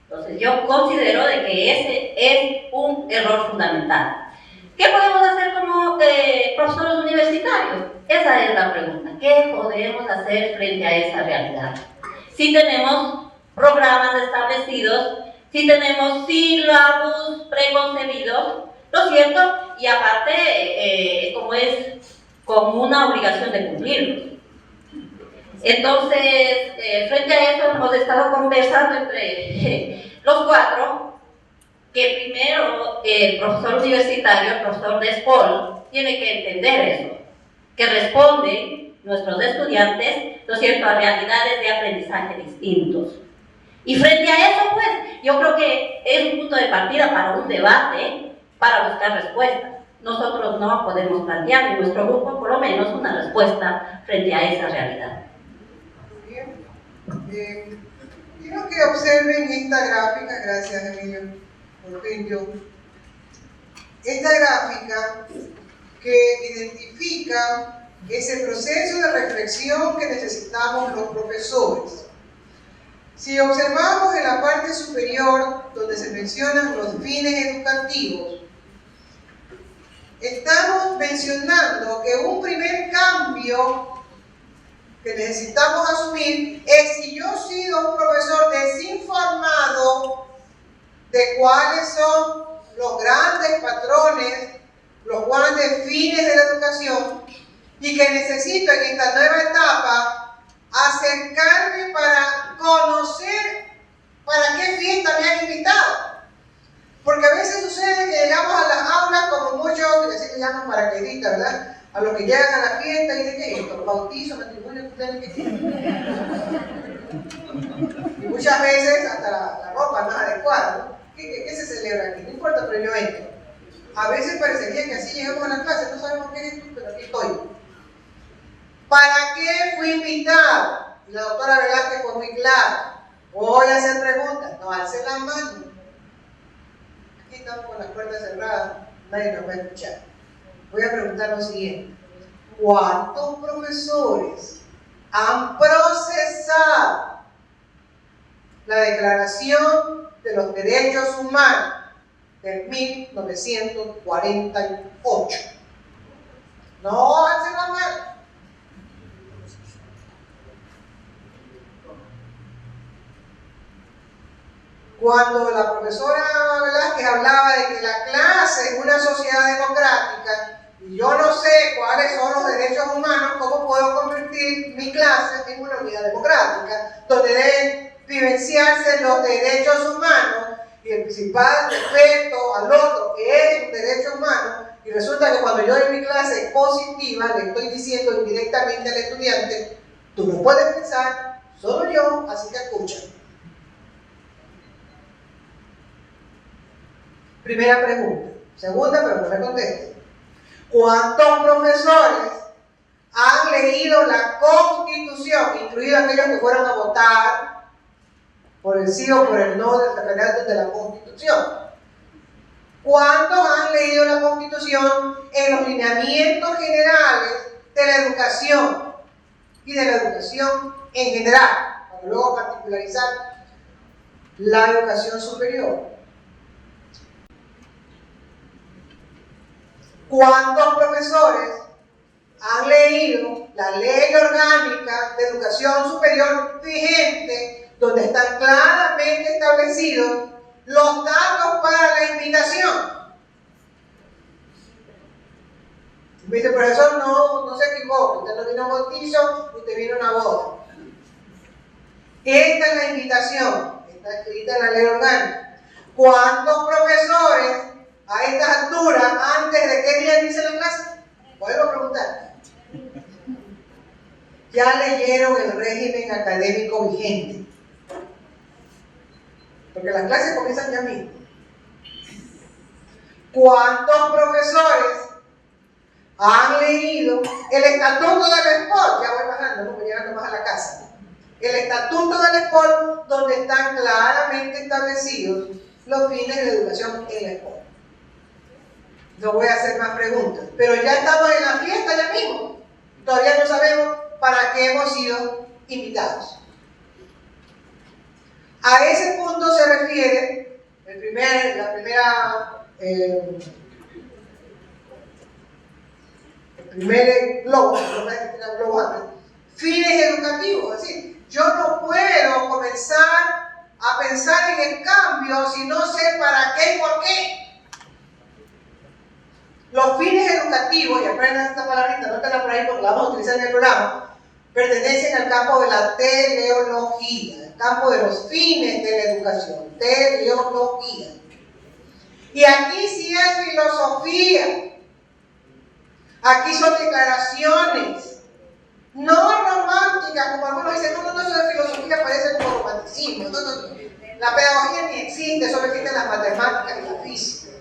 Entonces yo considero de que ese es un error fundamental. ¿Qué podemos hacer como profesores universitarios? Esa es la pregunta. ¿Qué podemos hacer frente a esa realidad? Si tenemos programas establecidos, si tenemos sílabos preconcebidos, ¿no es cierto? Y aparte, como es como una obligación de cumplirlos. Entonces, frente a eso hemos estado conversando entre los cuatro, que primero el profesor universitario, el profesor de SPOL, tiene que entender eso, que responden nuestros estudiantes, ¿no es cierto?, a realidades de aprendizaje distintos. Y frente a eso, pues, yo creo que es un punto de partida para un debate, para buscar respuestas. Nosotros no podemos plantear en nuestro grupo, por lo menos, una respuesta frente a esa realidad. Quiero que observen esta gráfica, gracias Emilio, por fin yo. Esta gráfica que identifica ese proceso de reflexión que necesitamos los profesores. Si observamos en la parte superior, donde se mencionan los fines educativos, estamos mencionando que un primer cambio que necesitamos asumir es si yo he sido un profesor desinformado de cuáles son los grandes patrones, los grandes fines de la educación, y que necesito en esta nueva etapa acercarme para conocer para qué fiesta me han invitado. Porque a veces sucede que llegamos a las aulas como muchos, que así le llaman paracaidistas, ¿verdad?, a los que llegan a la fiesta y dicen que esto, bautizo, matrimonio, cumpleaños, ¿qué y muchas veces hasta la ropa no es adecuada, ¿no? ¿Qué se celebra aquí? No importa, pero yo entro. A veces parecería que así llegamos a la clase, no sabemos qué es tú, pero aquí estoy. ¿Para qué fui invitado? Y la doctora Velázquez fue muy clara. Voy a hacer preguntas, no alcen la mano. Aquí estamos con las puertas cerradas, nadie nos va a escuchar. Voy a preguntar lo siguiente: ¿cuántos profesores han procesado la Declaración de los Derechos Humanos de 1948? No hacen la mano. Cuando la profesora Velázquez hablaba de que la clase es una sociedad democrática, y yo no sé cuáles son los derechos humanos, ¿cómo puedo convertir mi clase en una unidad democrática, donde deben vivenciarse los derechos humanos y el principal respeto al otro, que es un derecho humano? Y resulta que cuando yo en mi clase positiva le estoy diciendo indirectamente al estudiante: tú no puedes pensar, solo yo, así que escucha. Primera pregunta. Segunda, pero no me conteste. ¿Cuántos profesores han leído la Constitución, incluidos aquellos que fueron a votar por el sí o por el no del referéndum de la Constitución? ¿Cuántos han leído la Constitución en los lineamientos generales de la educación y de la educación en general, para luego particularizar la educación superior? ¿Cuántos profesores han leído la Ley Orgánica de Educación Superior vigente, donde están claramente establecidos los datos para la invitación? Me dice: profesor, no se equivoque, usted no vino a un bautizo, usted vino a una boda. Esta es la invitación, está escrita en la Ley Orgánica. ¿Cuántos profesores a estas alturas, antes de qué día dice la clase? Vuelvo a preguntar. Ya leyeron el régimen académico vigente, porque las clases comienzan ya mismo. ¿Cuántos profesores han leído el estatuto del sport? Ya voy bajando, no voy llegando más a la casa. El estatuto del sport, donde están claramente establecidos los fines de la educación en el sport. No voy a hacer más preguntas, pero ya estamos en la fiesta ya mismo. Todavía no sabemos para qué hemos sido invitados. A ese punto se refiere el primer globo antes, fines educativos. Es decir, yo no puedo comenzar a pensar en el cambio si no sé para qué y por qué. Los fines educativos, y aprendan esta palabrita, no por ahí porque la vamos a utilizar en el programa, pertenecen al campo de la teleología, el campo de los fines de la educación, teleología. Y aquí sí es filosofía, aquí son declaraciones, no románticas, como algunos dicen, no, eso de filosofía parece como romanticismo, no. La pedagogía ni existe, solo existen las matemáticas y la física.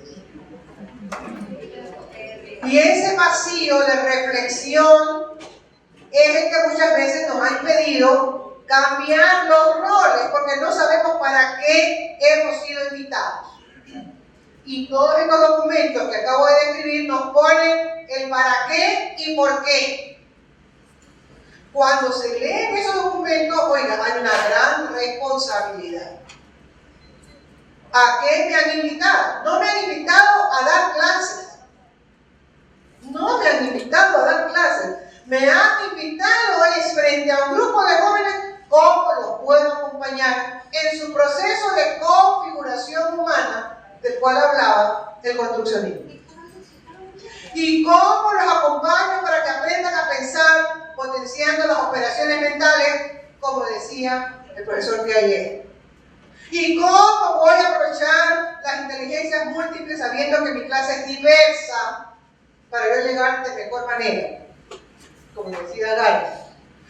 Y ese vacío de reflexión es el que muchas veces nos ha impedido cambiar los roles, porque no sabemos para qué hemos sido invitados. Y todos estos documentos que acabo de describir nos ponen el para qué y por qué. Cuando se leen esos documentos, oigan, hay una gran responsabilidad. ¿A qué me han invitado? No me han invitado a dar clases. No me han invitado a dar clases. Me han invitado es frente a un grupo de jóvenes, cómo los puedo acompañar en su proceso de configuración humana, del cual hablaba el construccionismo. Y cómo los acompaño para que aprendan a pensar, potenciando las operaciones mentales, como decía el profesor Piaget. Y cómo voy a aprovechar las inteligencias múltiples sabiendo que mi clase es diversa, para yo llegar de mejor manera, como decía Gary.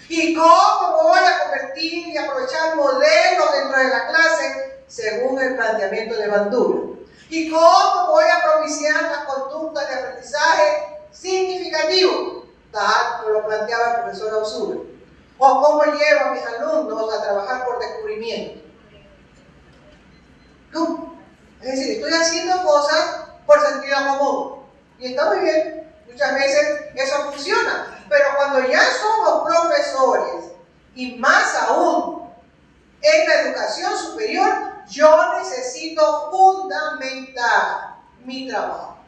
Y cómo voy a convertir y aprovechar modelos dentro de la clase según el planteamiento de Bandura. Y cómo voy a propiciar las conductas de aprendizaje significativo, tal como lo planteaba el profesor Ausura. O cómo llevo a mis alumnos a trabajar por descubrimiento. ¿Cómo? Es decir, estoy haciendo cosas por sentido común. Y está muy bien, muchas veces eso funciona, pero cuando ya somos profesores, y más aún en la educación superior, yo necesito fundamentar mi trabajo.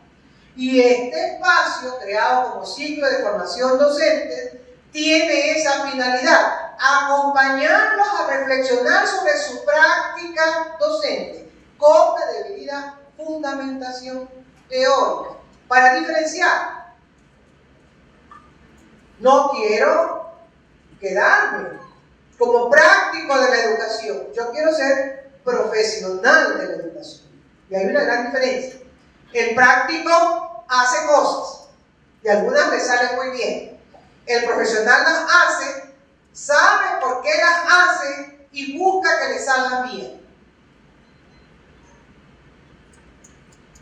Y este espacio, creado como ciclo de formación docente, tiene esa finalidad, acompañarlos a reflexionar sobre su práctica docente, con la debida fundamentación teórica. Para diferenciar, no quiero quedarme como práctico de la educación, yo quiero ser profesional de la educación. Y hay una gran diferencia. El práctico hace cosas y algunas le salen muy bien. El profesional las hace, sabe por qué las hace y busca que le salgan bien.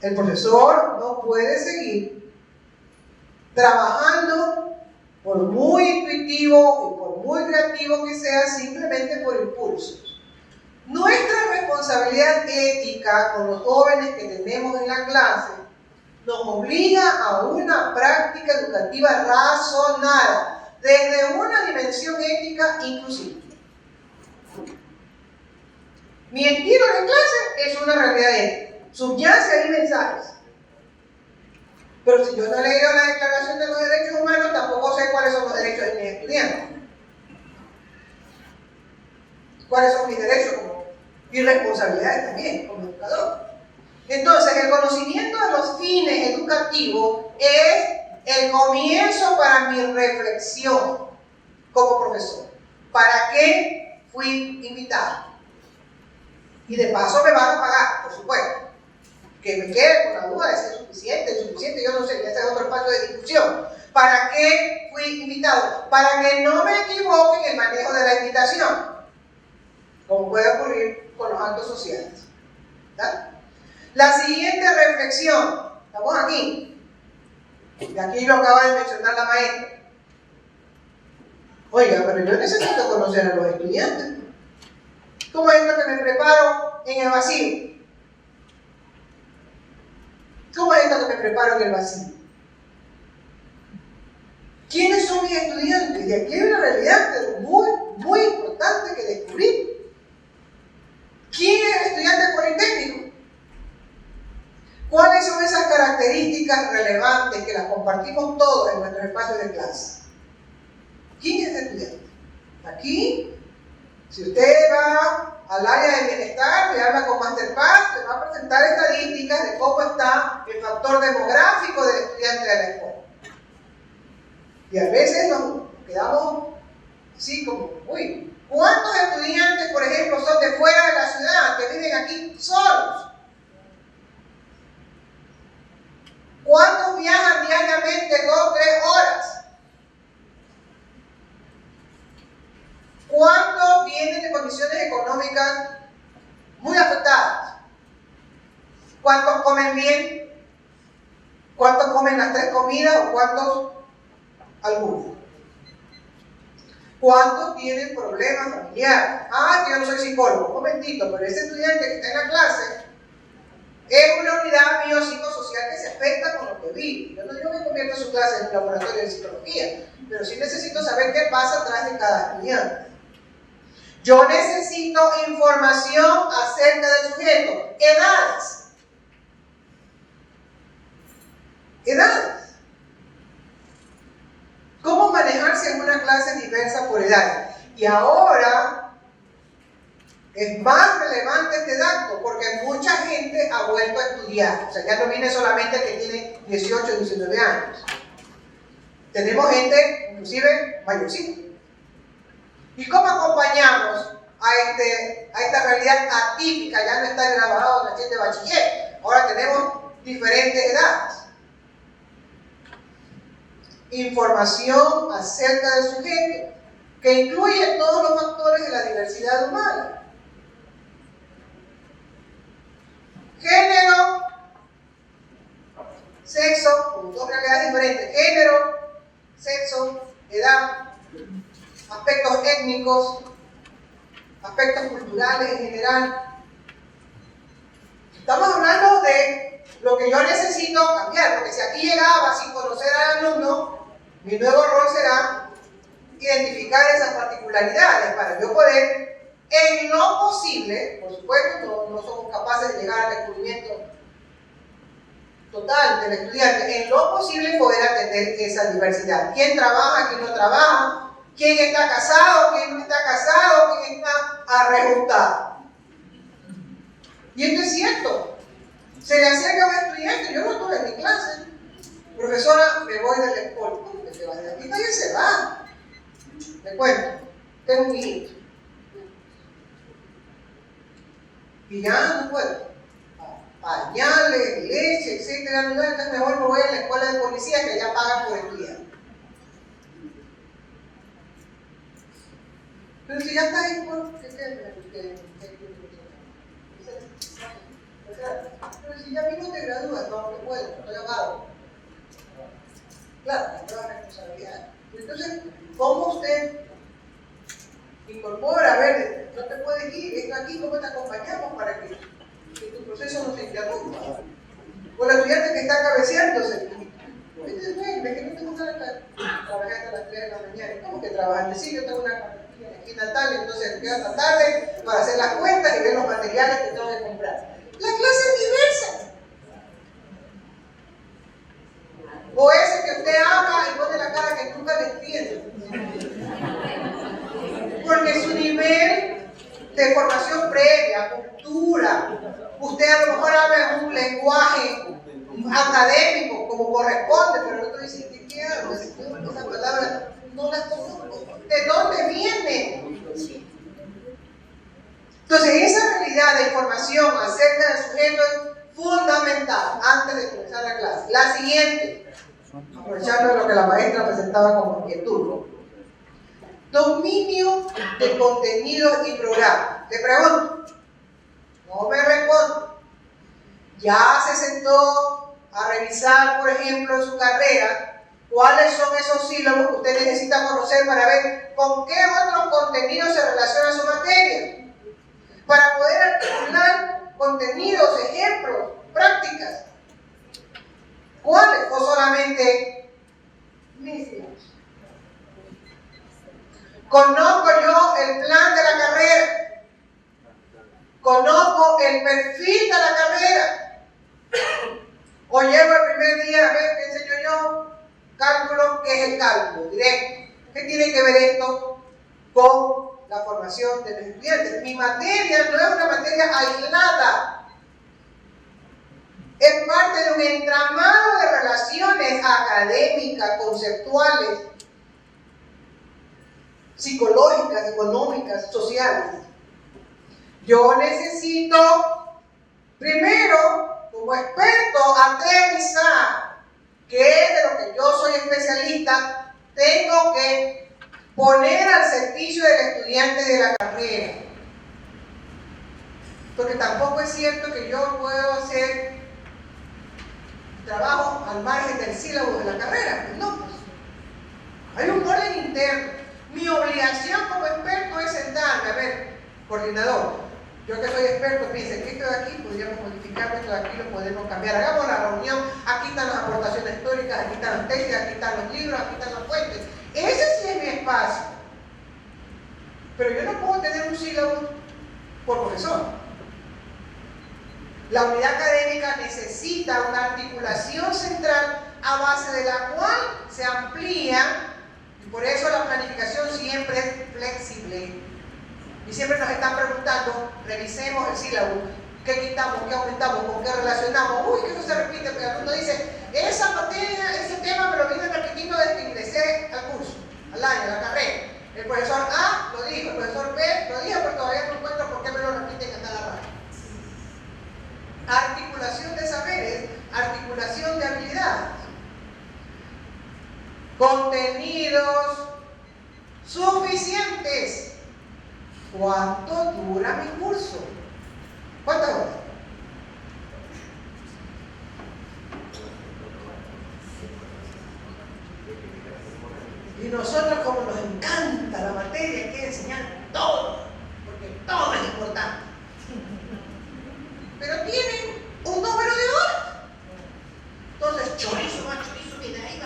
El profesor no puede seguir trabajando, por muy intuitivo y por muy creativo que sea, simplemente por impulsos. Nuestra responsabilidad ética con los jóvenes que tenemos en la clase nos obliga a una práctica educativa razonada, desde una dimensión ética inclusiva. Mi estilo de clase es una realidad ética. Subyace ahí mensajes. Pero si yo no he leído la Declaración de los Derechos Humanos, tampoco sé cuáles son los derechos de mis estudiantes. ¿Cuáles son mis derechos y responsabilidades también como educador? Entonces, el conocimiento de los fines educativos es el comienzo para mi reflexión como profesor. ¿Para qué fui invitado? Y de paso me van a pagar, por supuesto. Que me quede con la duda de si es suficiente, insuficiente, yo no sé, ese es otro espacio de discusión. ¿Para qué fui invitado? Para que no me equivoque en el manejo de la invitación, como puede ocurrir con los actos sociales. ¿Verdad? La siguiente reflexión Estamos aquí. Y aquí lo acaba de mencionar la maestra. Oiga, pero yo necesito conocer a los estudiantes. ¿Cómo es esto que me preparo en el vacío? ¿Cómo es esto que me preparo en el vacío? ¿Quiénes son mis estudiantes? Y aquí hay una realidad muy importante que descubrir. ¿Quién es el estudiante politécnico? ¿Cuáles son esas características relevantes que las compartimos todos en nuestros espacios de clase? ¿Quién es el estudiante? Aquí, si usted va al área de bienestar, le habla con Masterpass, le va a presentar estadísticas de cómo está el factor demográfico del estudiante de la escuela. Y a veces nos quedamos así como, uy, ¿cuántos estudiantes, por ejemplo, son de fuera de la ciudad, que viven aquí solos? ¿Cuántos viajan diariamente 2 o 3 horas? ¿Cuántos vienen de condiciones económicas muy afectadas? ¿Cuántos comen bien? ¿Cuántos comen las 3 comidas o cuántos algunos? ¿Cuántos tienen problemas familiares? Ah, yo no soy psicólogo, un momentito, pero ese estudiante que está en la clase es una unidad biopsicosocial que se afecta con lo que vive. Yo no digo que convierta su clase en un laboratorio de psicología, pero sí necesito saber qué pasa atrás de cada estudiante. Yo necesito información acerca del sujeto. Edades. Edades. ¿Cómo manejarse en una clase diversa por edad? Y ahora es más relevante este dato porque mucha gente ha vuelto a estudiar. O sea, ya no viene solamente el que tiene 18 o 19 años. Tenemos gente, inclusive, mayorcita. ¿Y cómo acompañamos a esta realidad atípica? Ya no está grabado en la de bachiller. Ahora tenemos diferentes edades. Información acerca del sujeto, que incluye todos los factores de la diversidad humana. Género, sexo, con 2 realidades diferentes. Género, sexo, edad, aspectos étnicos, aspectos culturales en general. Estamos hablando de lo que yo necesito cambiar, porque si aquí llegaba sin conocer al alumno, mi nuevo rol será identificar esas particularidades para yo poder, en lo posible, por supuesto, no somos capaces de llegar al descubrimiento total del estudiante, en lo posible poder atender esa diversidad. ¿Quién trabaja, quién no trabaja? ¿Quién está casado, quién no está casado, quién está arrejuntado? Y esto es cierto. Se le acerca a un estudiante, yo no estuve en mi clase. Profesora, me voy de la escuela. ¿Cómo que te vas de aquí? Nadie se va. Me cuento, tengo un hijito. Y ya no puedo. Pañales, leche, etcétera. No, entonces mejor me voy a la escuela de policía que ya pagan por estudiar. Pero si ya está ahí, pero si ya mismo te gradúas, no te puedo, estoy ahogado. Claro, la nueva responsabilidad. Entonces, ¿cómo usted incorpora? A ver, no te puedes ir, esto aquí, ¿cómo te acompañamos para que tu proceso no se interrumpa? O el estudiante que está cabeceándose. Es que no tengo nada que trabajar hasta las 3 de la mañana. ¿Cómo que trabajar? Sí, yo tengo una aquí tal, entonces quedo hasta tarde para hacer las cuentas y ver los materiales que tengo que comprar. La clase es diversa. O ese que usted habla y pone la cara que nunca le entiende. Porque su nivel de formación previa, cultura, usted a lo mejor habla en un lenguaje académico como corresponde, pero el otro dice, ¿qué hablo? Esa palabra no la conozco. ¿De dónde viene? Entonces, esa realidad de información acerca del sujeto es fundamental antes de comenzar la clase. La siguiente, aprovechando lo que la maestra presentaba como inquietud, ¿no? Dominio de contenido y programa. Le pregunto, no me responde. Ya se sentó a revisar, por ejemplo, en su carrera, cuáles son esos sílabos que usted necesita conocer para ver con qué otros contenidos se relaciona su materia, para poder articular contenidos, ejemplos, prácticas. ¿Cuáles? O solamente mis sílabos. Conozco yo el plan de la carrera, conozco el perfil de la carrera, o llego el primer día a ver qué enseño yo, cálculo, ¿qué es el cálculo directo? ¿Qué tiene que ver esto con la formación de los estudiantes? Mi materia no es una materia aislada, es parte de un entramado de relaciones académicas, conceptuales, psicológicas, económicas, sociales. Yo necesito, primero, como experto, aterrizar qué es de lo que yo soy especialista, tengo que poner al servicio del estudiante de la carrera. Porque tampoco es cierto que yo puedo hacer trabajo al margen del sílabo de la carrera. No, pues. Hay un orden interno. Mi obligación como experto es sentarme, a ver, coordinador, yo que soy experto, piensen que esto de aquí podríamos modificar, esto de aquí lo podemos cambiar. Hagamos la reunión, aquí están las aportaciones históricas, aquí están las tesis, aquí están los libros, aquí están las fuentes. Ese sí es mi espacio. Pero yo no puedo tener un sílabo por profesor. La unidad académica necesita una articulación central a base de la cual se amplía, y por eso la planificación siempre es flexible. Y siempre nos están preguntando, revisemos el sílabo, qué quitamos, qué aumentamos, con qué relacionamos. Uy, que eso se repite, porque el alumno dice, esa materia, ese tema me lo vine repitiendo desde que ingresé al curso, al año, a la carrera. El profesor A lo dijo, el profesor B lo dijo, pero todavía no encuentro por qué me lo repiten a cada rato. Articulación de saberes, articulación de habilidades. Contenidos suficientes. ¿Cuánto dura mi curso? ¿Cuántas horas? Y nosotros, como nos encanta la materia, hay que enseñar todo, porque todo es importante. Pero tienen un número de horas. Entonces, chorizo, más chorizo, viene ahí,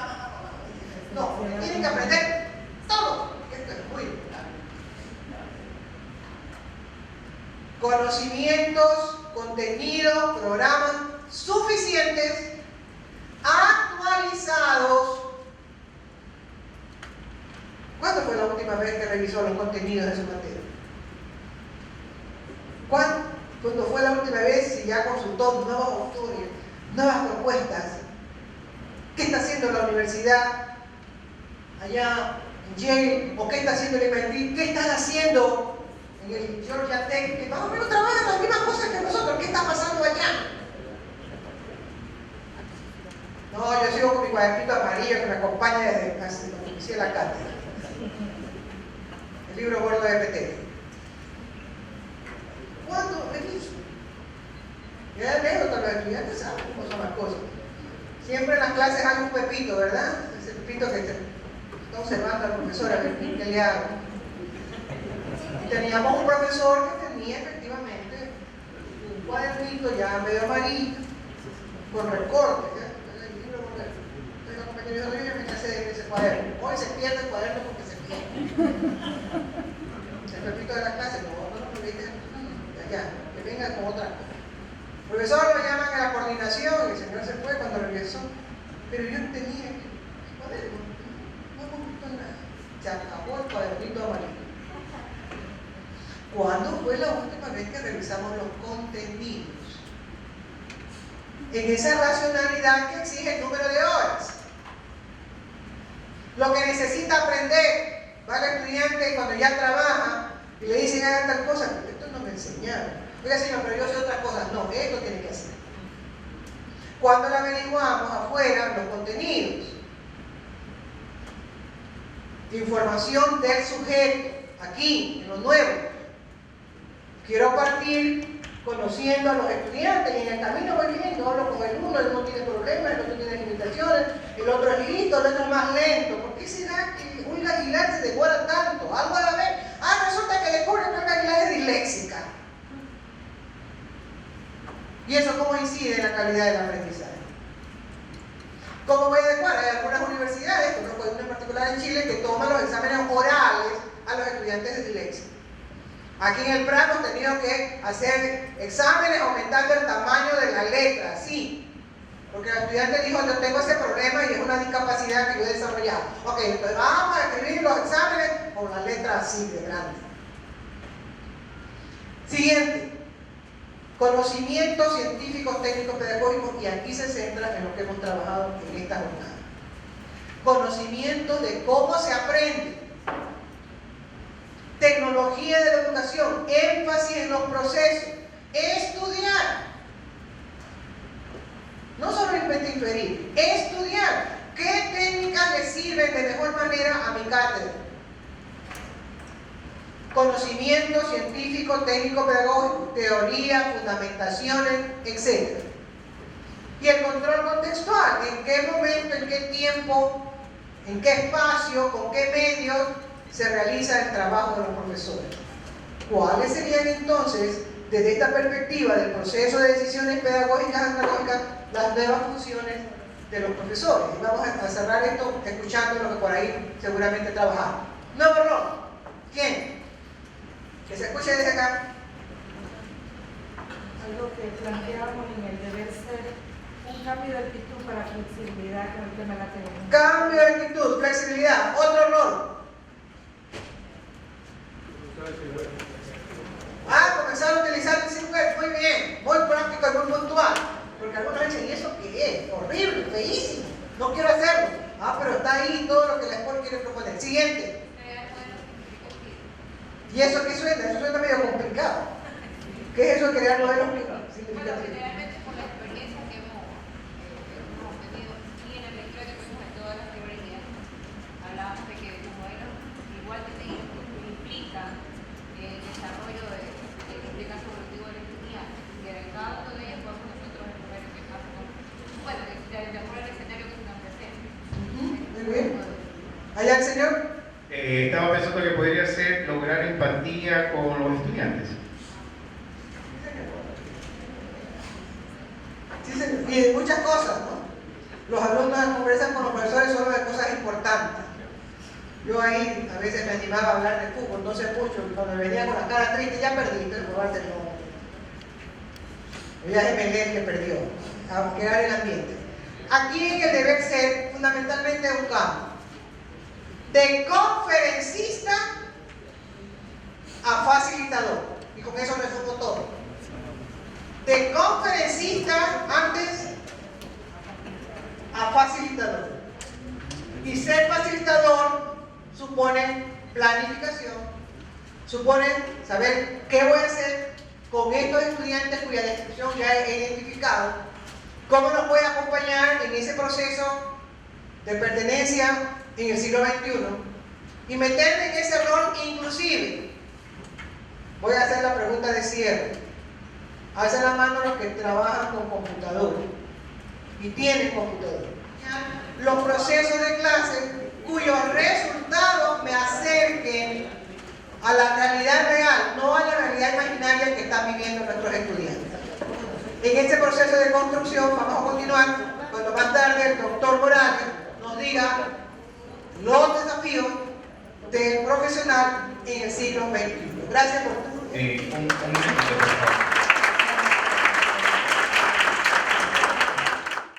no, porque tienen que aprender todo. Esto es muy importante. Conocimientos, contenidos, programas suficientes, actualizados. ¿Cuándo fue la última vez que revisó los contenidos de su materia? ¿Cuándo fue la última vez si ya consultó nuevos autores, nuevas propuestas? ¿Qué está haciendo la universidad allá en Yale? ¿O qué está haciendo el MIT? ¿Qué están haciendo en el Georgia Tech? Que más o menos trabajan las mismas cosas que nosotros. ¿Qué está pasando allá? No, yo sigo con mi cuadernito amarillo que me acompaña desde cuando inicié la cátedra. El libro gordo de PT. ¿Cuándo reviso? Ya anécdota, los estudiantes saben cómo son las cosas. Siempre en las clases hay un pepito, ¿verdad? Ese pepito que está observando al profesor a ver qué le hago. Y teníamos un profesor que tenía efectivamente un cuadernito ya medio amarillo, con recortes, ¿ya? Entonces los compañeros dijeron, yo me cansé de ese cuaderno. Hoy se pierde el cuaderno porque se pierde. El pepito de la clase, no lo dice, ya, que venga con otra cosa. El profesor lo llaman a la coordinación y el señor se fue cuando regresó. Pero yo no tenía el cuaderno, no hemos visto nada. Se acabó el cuadernito amarillo. ¿Cuándo fue la última vez que revisamos los contenidos? En esa racionalidad que exige el número de horas. Lo que necesita aprender, va el estudiante cuando ya trabaja y le dicen haga tal cosa, porque esto no me enseñaron. Oiga señor, pero yo sé otras cosas. No, esto tiene que hacer. Cuando lo averiguamos afuera, los contenidos. Información del sujeto, aquí, en lo nuevo. Quiero partir conociendo a los estudiantes, y en el camino voy viendo, hablo con el uno, él no tiene problemas, el otro tiene limitaciones, el otro es listo, el otro es más lento. ¿Por qué será que Olga Aguilar se demora tanto? Algo a la vez. Resulta que descubre que Olga Aguilar es disléxica. ¿Y eso cómo incide en la calidad del aprendizaje? ¿Cómo voy a adecuar? Hay algunas universidades, conozco una en particular en Chile, que toman los exámenes orales a los estudiantes de dislexia. Aquí en el PRA hemos tenido que hacer exámenes aumentando el tamaño de la letra, sí. Porque el estudiante dijo, yo tengo ese problema y es una discapacidad que yo he desarrollado. Ok, entonces vamos a escribir los exámenes con la letra así de grande. Siguiente. Conocimientos científicos, técnicos, pedagógicos, y aquí se centra en lo que hemos trabajado en esta jornada. Conocimiento de cómo se aprende. Tecnología de la educación, énfasis en los procesos, estudiar. No solamente inferir, estudiar. ¿Qué técnicas le sirven de mejor manera a mi cátedra? Conocimiento científico, técnico, pedagógico, teoría, fundamentaciones, etc. Y el control contextual, en qué momento, en qué tiempo, en qué espacio, con qué medios se realiza el trabajo de los profesores. ¿Cuáles serían entonces, desde esta perspectiva del proceso de decisiones pedagógicas antagónicas, las nuevas funciones de los profesores? Y vamos a cerrar esto escuchando lo que por ahí seguramente trabajamos. Nuevo rol. ¿Quién? Que se escuche desde acá. Algo que planteamos en el deber ser un cambio de actitud para flexibilidad con el tema de la tecnología. Cambio de actitud, flexibilidad. Otro rol. Comenzar a utilizar el circuito. Muy bien, muy práctico y muy puntual. Porque algunos dicen, ¿y eso qué es? Horrible, feísimo. No quiero hacerlo. Pero está ahí todo lo que la escuela quiere proponer. Siguiente. ¿Y eso qué suena? Eso suena medio complicado. ¿Qué es eso de crear modelos significativos? Generalmente por la experiencia que hemos tenido y en el lectura que tuvimos de todas las teorías, hablábamos de que los modelos igual implican el desarrollo implican su objetivo del estudiante, y en cada uno de ellos podemos nosotros escoger en qué caso, bueno, de acuerdo al escenario que se nos presente. Muy bien. ¿Allá el señor? Estaba pensando que podría ser lograr empatía con los estudiantes. Sí, señor. Y de muchas cosas, ¿no? Los alumnos conversan con los profesores solo de cosas importantes. Yo ahí a veces me animaba a hablar de fútbol, no sé mucho, y cuando me venía con la cara triste, ya perdí, pero probablemente no. Ya es Melén que perdió, a crear el ambiente. Aquí en el deber ser, fundamentalmente un cambio. De conferencista a facilitador. Y con eso resumo todo. De conferencista antes a facilitador. Y ser facilitador supone planificación, supone saber qué voy a hacer con estos estudiantes cuya descripción ya he identificado, cómo los voy a acompañar en ese proceso de pertenencia en el siglo XXI y meterme en ese rol. Inclusive voy a hacer la pregunta de cierre. Alcen la mano los que trabajan con computador y tienen computador. Los procesos de clase cuyos resultados me acerquen a la realidad real, no a la realidad imaginaria que están viviendo nuestros estudiantes. En este proceso de construcción vamos a continuar cuando más tarde el doctor Morales nos diga los desafíos del profesional en el siglo XXI. Gracias por tu tiempo. Un minutito, por favor.